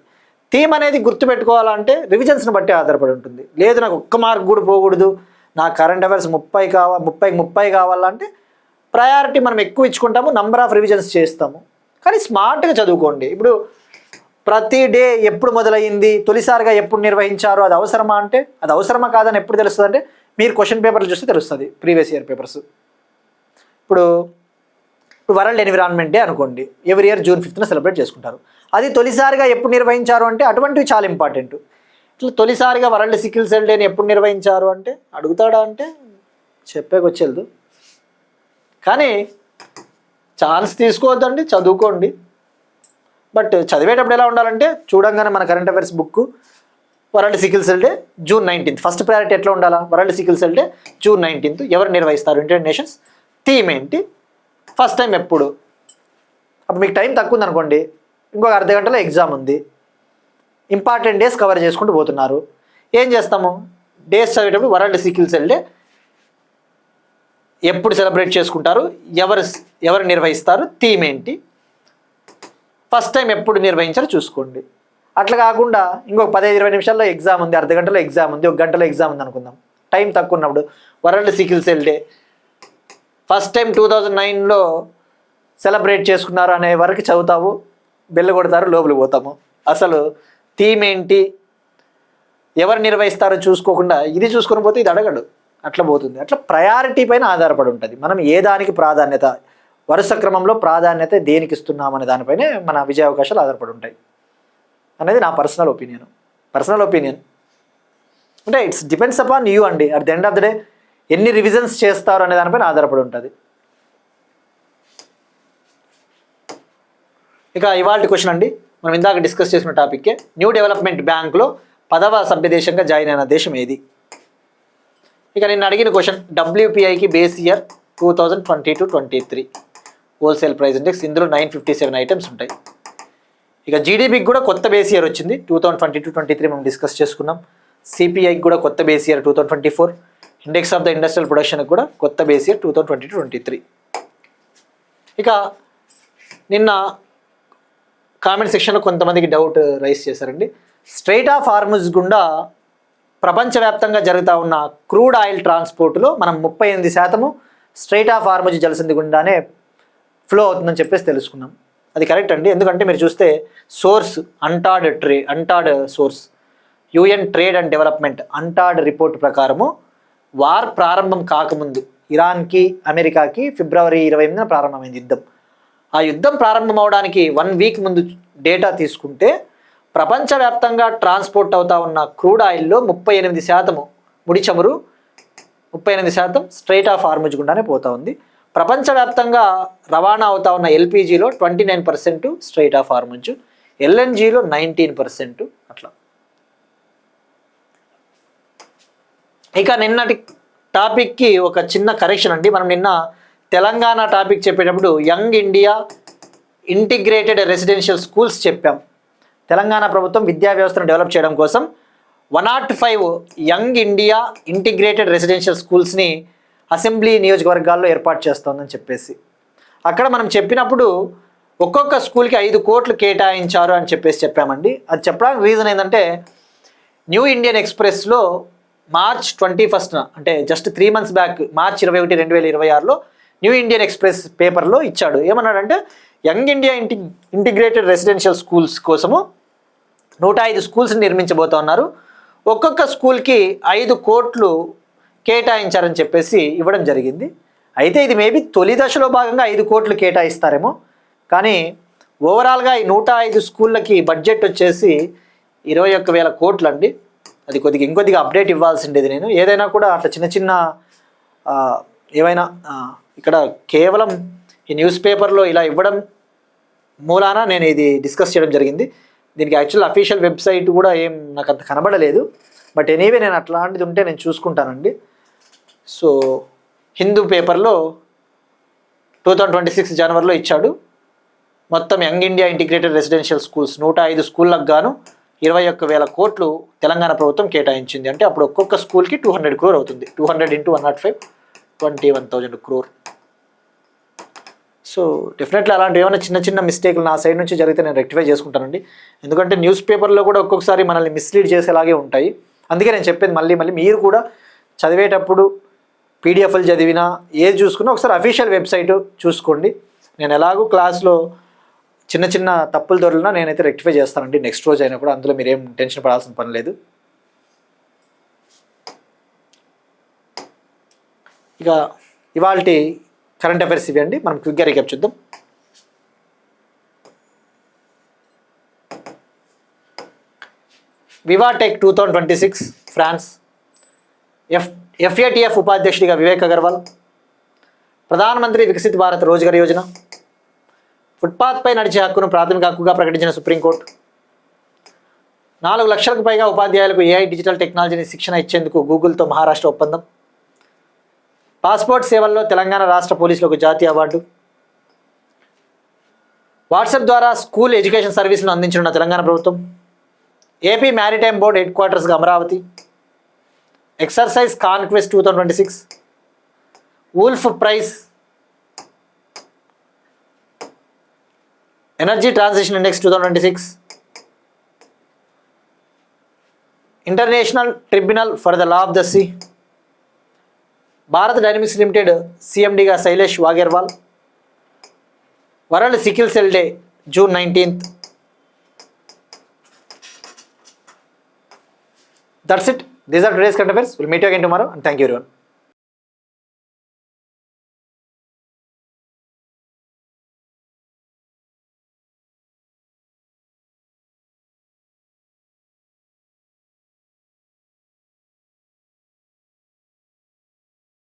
థీమ్ అనేది గుర్తుపెట్టుకోవాలంటే రివిజన్స్ని బట్టి ఆధారపడి ఉంటుంది. లేదు నాకు ఒక్క మార్క్ కూడా పోకూడదు, నా కరెంట్ అఫైర్స్ 30 కావాలంటే ప్రయారిటీ మనం ఎక్కువ ఇచ్చుకుంటాము, నంబర్ ఆఫ్ రివిజన్స్ చేస్తాము. కానీ స్మార్ట్గా చదువుకోండి. ఇప్పుడు ప్రతి డే ఎప్పుడు మొదలయ్యింది, తొలిసారిగా ఎప్పుడు నిర్వహించారు, అది అవసరమా అంటే అది అవసరమా కాదని ఎప్పుడు తెలుస్తుంది అంటే మీరు క్వశ్చన్ పేపర్లు చూస్తే తెలుస్తుంది, ప్రీవియస్ ఇయర్ పేపర్స్. ఇప్పుడు వరల్డ్ ఎన్విరాన్మెంట్ డే అనుకోండి, every year June 5th celebrate చేసుకుంటారు. అది తొలిసారిగా ఎప్పుడు నిర్వహించారు అంటే అటువంటివి చాలా ఇంపార్టెంట్. ఇట్లా తొలిసారిగా వరల్డ్ సికిల్ సెల్ డేని ఎప్పుడు నిర్వహించారు అంటే అడుగుతాడా అంటే చెప్పేకొచ్చేది. కానీ ఛాన్స్ తీసుకోవద్దండి, చదువుకోండి. బట్ చదివేటప్పుడు ఎలా ఉండాలంటే చూడంగానే మన current affairs book world sickle cell day June 19th, first priority ఎట్లా ఉండాలా, world sickle cell day June 19th, ఎవరు నిర్వహిస్తారు, యునైటెడ్ నేషన్స్, థీమ్ ఏంటి, ఫస్ట్ టైం ఎప్పుడు. అప్పుడు మీకు టైం తక్కువ ఉందనుకోండి, ఇంకొక అర్ధ గంటలో ఎగ్జామ్ ఉంది, ఇంపార్టెంట్ డేస్ కవర్ చేసుకుంటూ పోతున్నారు. ఏం చేస్తాము, డేస్ చదివేటప్పుడు వరల్డ్ సికిల్ సెల్ డే ఎప్పుడు సెలబ్రేట్ చేసుకుంటారు, ఎవరు నిర్వహిస్తారు, థీమ్ ఏంటి, ఫస్ట్ టైం ఎప్పుడు నిర్వహించారో చూసుకోండి. అట్లా కాకుండా ఇంకొక 15-20 నిమిషాల్లో ఎగ్జామ్ ఉంది, అర్ధ గంటలో ఎగ్జామ్ ఉంది, ఒక గంటలో ఎగ్జామ్ ఉంది అనుకుందాం, టైం తక్కువ ఉన్నప్పుడు world sickle cell day first time 2009లో సెలబ్రేట్ చేసుకున్నారు అనే వరకు చదువుతావు, బెల్ల కొడతారు, లోపలికి పోతాము. అసలు థీమ్ ఏంటి, ఎవరు నిర్వహిస్తారో చూసుకోకుండా ఇది చూసుకొని పోతే ఇది అడగడు, అట్లా పోతుంది. అట్లా ప్రయారిటీ పైన ఆధారపడి ఉంటుంది. మనం ఏ దానికి ప్రాధాన్యత, వరుస క్రమంలో ప్రాధాన్యత దేనికి ఇస్తున్నామనే దానిపైనే మన విజయ అవకాశాలు ఆధారపడి ఉంటాయి అనేది నా పర్సనల్ ఒపీనియన్. అంటే ఇట్స్ డిపెండ్స్ అపాన్ యూ అండి. At the end of the day ఎన్ని రివిజన్స్ చేస్తారు అనే దానిపైన ఆధారపడి ఉంటుంది. ఇక ఇవాళ క్వశ్చన్ అండి, మనం ఇందాక డిస్కస్ చేసిన టాపిక్కే, న్యూ డెవలప్మెంట్ బ్యాంక్లో 10వ సభ్యదేశంగా జాయిన్ అయిన దేశం ఏది. ఇక నేను అడిగిన క్వశ్చన్, WPIకి base year 2022-23 wholesale price index, ఇందులో 957 ఐటమ్స్ ఉంటాయి. ఇక జీడిపికి కూడా కొత్త బేస్ ఇయర్ వచ్చింది 2022-23 మనం డిస్కస్ చేసుకున్నాం. సిపిఐకి కూడా కొత్త base year 2024, index of the industrial ప్రొడక్షన్కి కూడా కొత్త బేస్ ఇయర్ 2022-23. ఇక నిన్న కామెంట్ సెక్షన్లో కొంతమందికి డౌట్ రైజ్ చేశారండి, స్ట్రైట్ ఆఫ్ హార్ముజ్ గుండా ప్రపంచవ్యాప్తంగా జరుగుతూ ఉన్న క్రూడ్ ఆయిల్ ట్రాన్స్పోర్ట్లో మనం 38% స్ట్రైట్ ఆఫ్ హార్ముజ్ జలసంధి గుండానే ఫ్లో అవుతుందని చెప్పేసి తెలుసుకున్నాం. అది కరెక్ట్ అండి. ఎందుకంటే మీరు చూస్తే source UNCTAD source UN trade and development UNCTAD report ప్రకారము వార్ ప్రారంభం కాకముందు ఇరాన్కి అమెరికాకి February 28న ప్రారంభమైంది యుద్ధం. ఆ యుద్ధం ప్రారంభం అవడానికి 1 వీక్ ముందు డేటా తీసుకుంటే ప్రపంచవ్యాప్తంగా ట్రాన్స్పోర్ట్ అవుతా ఉన్న క్రూడ్ ఆయిల్లో 38% ముడి చమురు, 38% స్ట్రైట్ ఆఫ్ హార్ముజ్ గుండానే పోతా ఉంది. ప్రపంచవ్యాప్తంగా రవాణా అవుతా ఉన్న LPGలో 29% స్ట్రైట్ ఆఫ్ హార్ముజ్, LNGలో 19% అట్లా. ఇక నిన్నటి టాపిక్కి ఒక చిన్న కరెక్షన్ అండి. మనం నిన్న తెలంగాణ టాపిక్ చెప్పేటప్పుడు young India integrated residential schools చెప్పాం. తెలంగాణ ప్రభుత్వం విద్యా వ్యవస్థను డెవలప్ చేయడం కోసం 105 యంగ్ ఇండియా ఇంటిగ్రేటెడ్ రెసిడెన్షియల్ స్కూల్స్ని అసెంబ్లీ నియోజకవర్గాల్లో ఏర్పాటు చేస్తోందని చెప్పేసి అక్కడ మనం చెప్పినప్పుడు ఒక్కొక్క స్కూల్కి 5 కోట్లు కేటాయించారు అని చెప్పేసి చెప్పామండి. అది చెప్పడానికి రీజన్ ఏంటంటే న్యూ ఇండియన్ ఎక్స్ప్రెస్లో March 21st అంటే జస్ట్ 3 months బ్యాక్ March 21, 2026లో న్యూ ఇండియన్ ఎక్స్ప్రెస్ పేపర్లో ఇచ్చాడు. ఏమన్నాడంటే young India integrated residential schools కోసము 105 స్కూల్స్ని నిర్మించబోతా ఉన్నారు, ఒక్కొక్క స్కూల్కి 5 కోట్లు కేటాయించారని చెప్పేసి ఇవ్వడం జరిగింది. అయితే ఇది మేబీ తొలి దశలో భాగంగా 5 కోట్లు కేటాయిస్తారేమో, కానీ ఓవరాల్గా ఈ 105 స్కూళ్ళకి బడ్జెట్ వచ్చేసి 21,000 కోట్లు అండి. అది ఇంకొద్దిగా అప్డేట్ ఇవ్వాల్సిండేది. నేను ఏదైనా కూడా అట్లా చిన్న చిన్న ఏవైనా ఇక్కడ కేవలం ఈ న్యూస్ పేపర్లో ఇలా ఇవ్వడం మూలాన నేను ఇది డిస్కస్ చేయడం జరిగింది. దీనికి యాక్చువల్ అఫీషియల్ వెబ్సైట్ కూడా ఏం నాకు అంత కనబడలేదు. బట్ ఎనీవే నేను అట్లాంటిది ఉంటే నేను చూసుకుంటానండి. సో హిందూ పేపర్లో 2026 జనవరిలో ఇచ్చాడు. మొత్తం young India integrated residential schools 105 స్కూళ్ళకు గాను 21,000 కోట్లు తెలంగాణ ప్రభుత్వం కేటాయించింది. అంటే అప్పుడు ఒక్కొక్క స్కూల్కి 200 crore అవుతుంది. 200 × 105 21,000 crore. సో డెఫినెట్లీ అలాంటి ఏమైనా చిన్న చిన్న మిస్టేక్లు నా సైడ్ నుంచి జరిగితే నేను రెక్టిఫై చేసుకుంటానండి. ఎందుకంటే న్యూస్ పేపర్లో కూడా ఒక్కొక్కసారి మనల్ని మిస్లీడ్ చేసేలాగే ఉంటాయి. అందుకే నేను చెప్పేది మళ్ళీ మీరు కూడా చదివేటప్పుడు పీడిఎఫ్లు చదివినా ఏది చూసుకున్నా ఒకసారి అఫీషియల్ వెబ్సైట్ చూసుకోండి. నేను ఎలాగో క్లాస్లో చిన్న చిన్న తప్పులు దొరికినా నేనైతే రెక్టిఫై చేస్తానండి నెక్స్ట్ రోజు అయినా కూడా. అందులో మీరేం టెన్షన్ పడాల్సిన పని లేదు. ఇక ఇవాల్టి కరెంట్ అఫైర్స్ ఇవి అండి. మనం క్విక్గా రీక్యాప్ చూద్దాం. వివాటెక్ 2026 ఫ్రాన్స్. FATF ఉపాధ్యక్షుడిగా వివేక్ అగర్వాల్. ప్రధానమంత్రి వికసిత్ భారత్ రోజ్గార్ యోజన. ఫుట్పాత్పై నడిచే హక్కును ప్రాథమిక హక్కుగా ప్రకటించిన సుప్రీంకోర్టు. 4 లక్షలకు పైగా ఉపాధ్యాయులకు AI డిజిటల్ టెక్నాలజీని శిక్షణ ఇచ్చేందుకు గూగుల్తో మహారాష్ట్ర ఒప్పందం. పాస్పోర్ట్ సేవల్లో తెలంగాణ రాష్ట్ర పోలీసులకు జాతీయ అవార్డు. వాట్సాప్ ద్వారా స్కూల్ ఎడ్యుకేషన్ సర్వీసులను అందించనున్న తెలంగాణ ప్రభుత్వం. ఏపీ మ్యారిటైమ్ బోర్డు హెడ్ క్వార్టర్స్గా Amaravati. Exercise conquest 2026. Wolf prize. Energy transition index 2026. International tribunal for the law of the sea. Bharat dynamics limited CMDగా Shailesh Wagerwal. World sickle cell day June 19th. That's it. These are today's current affairs. We'll meet you again tomorrow and thank you everyone.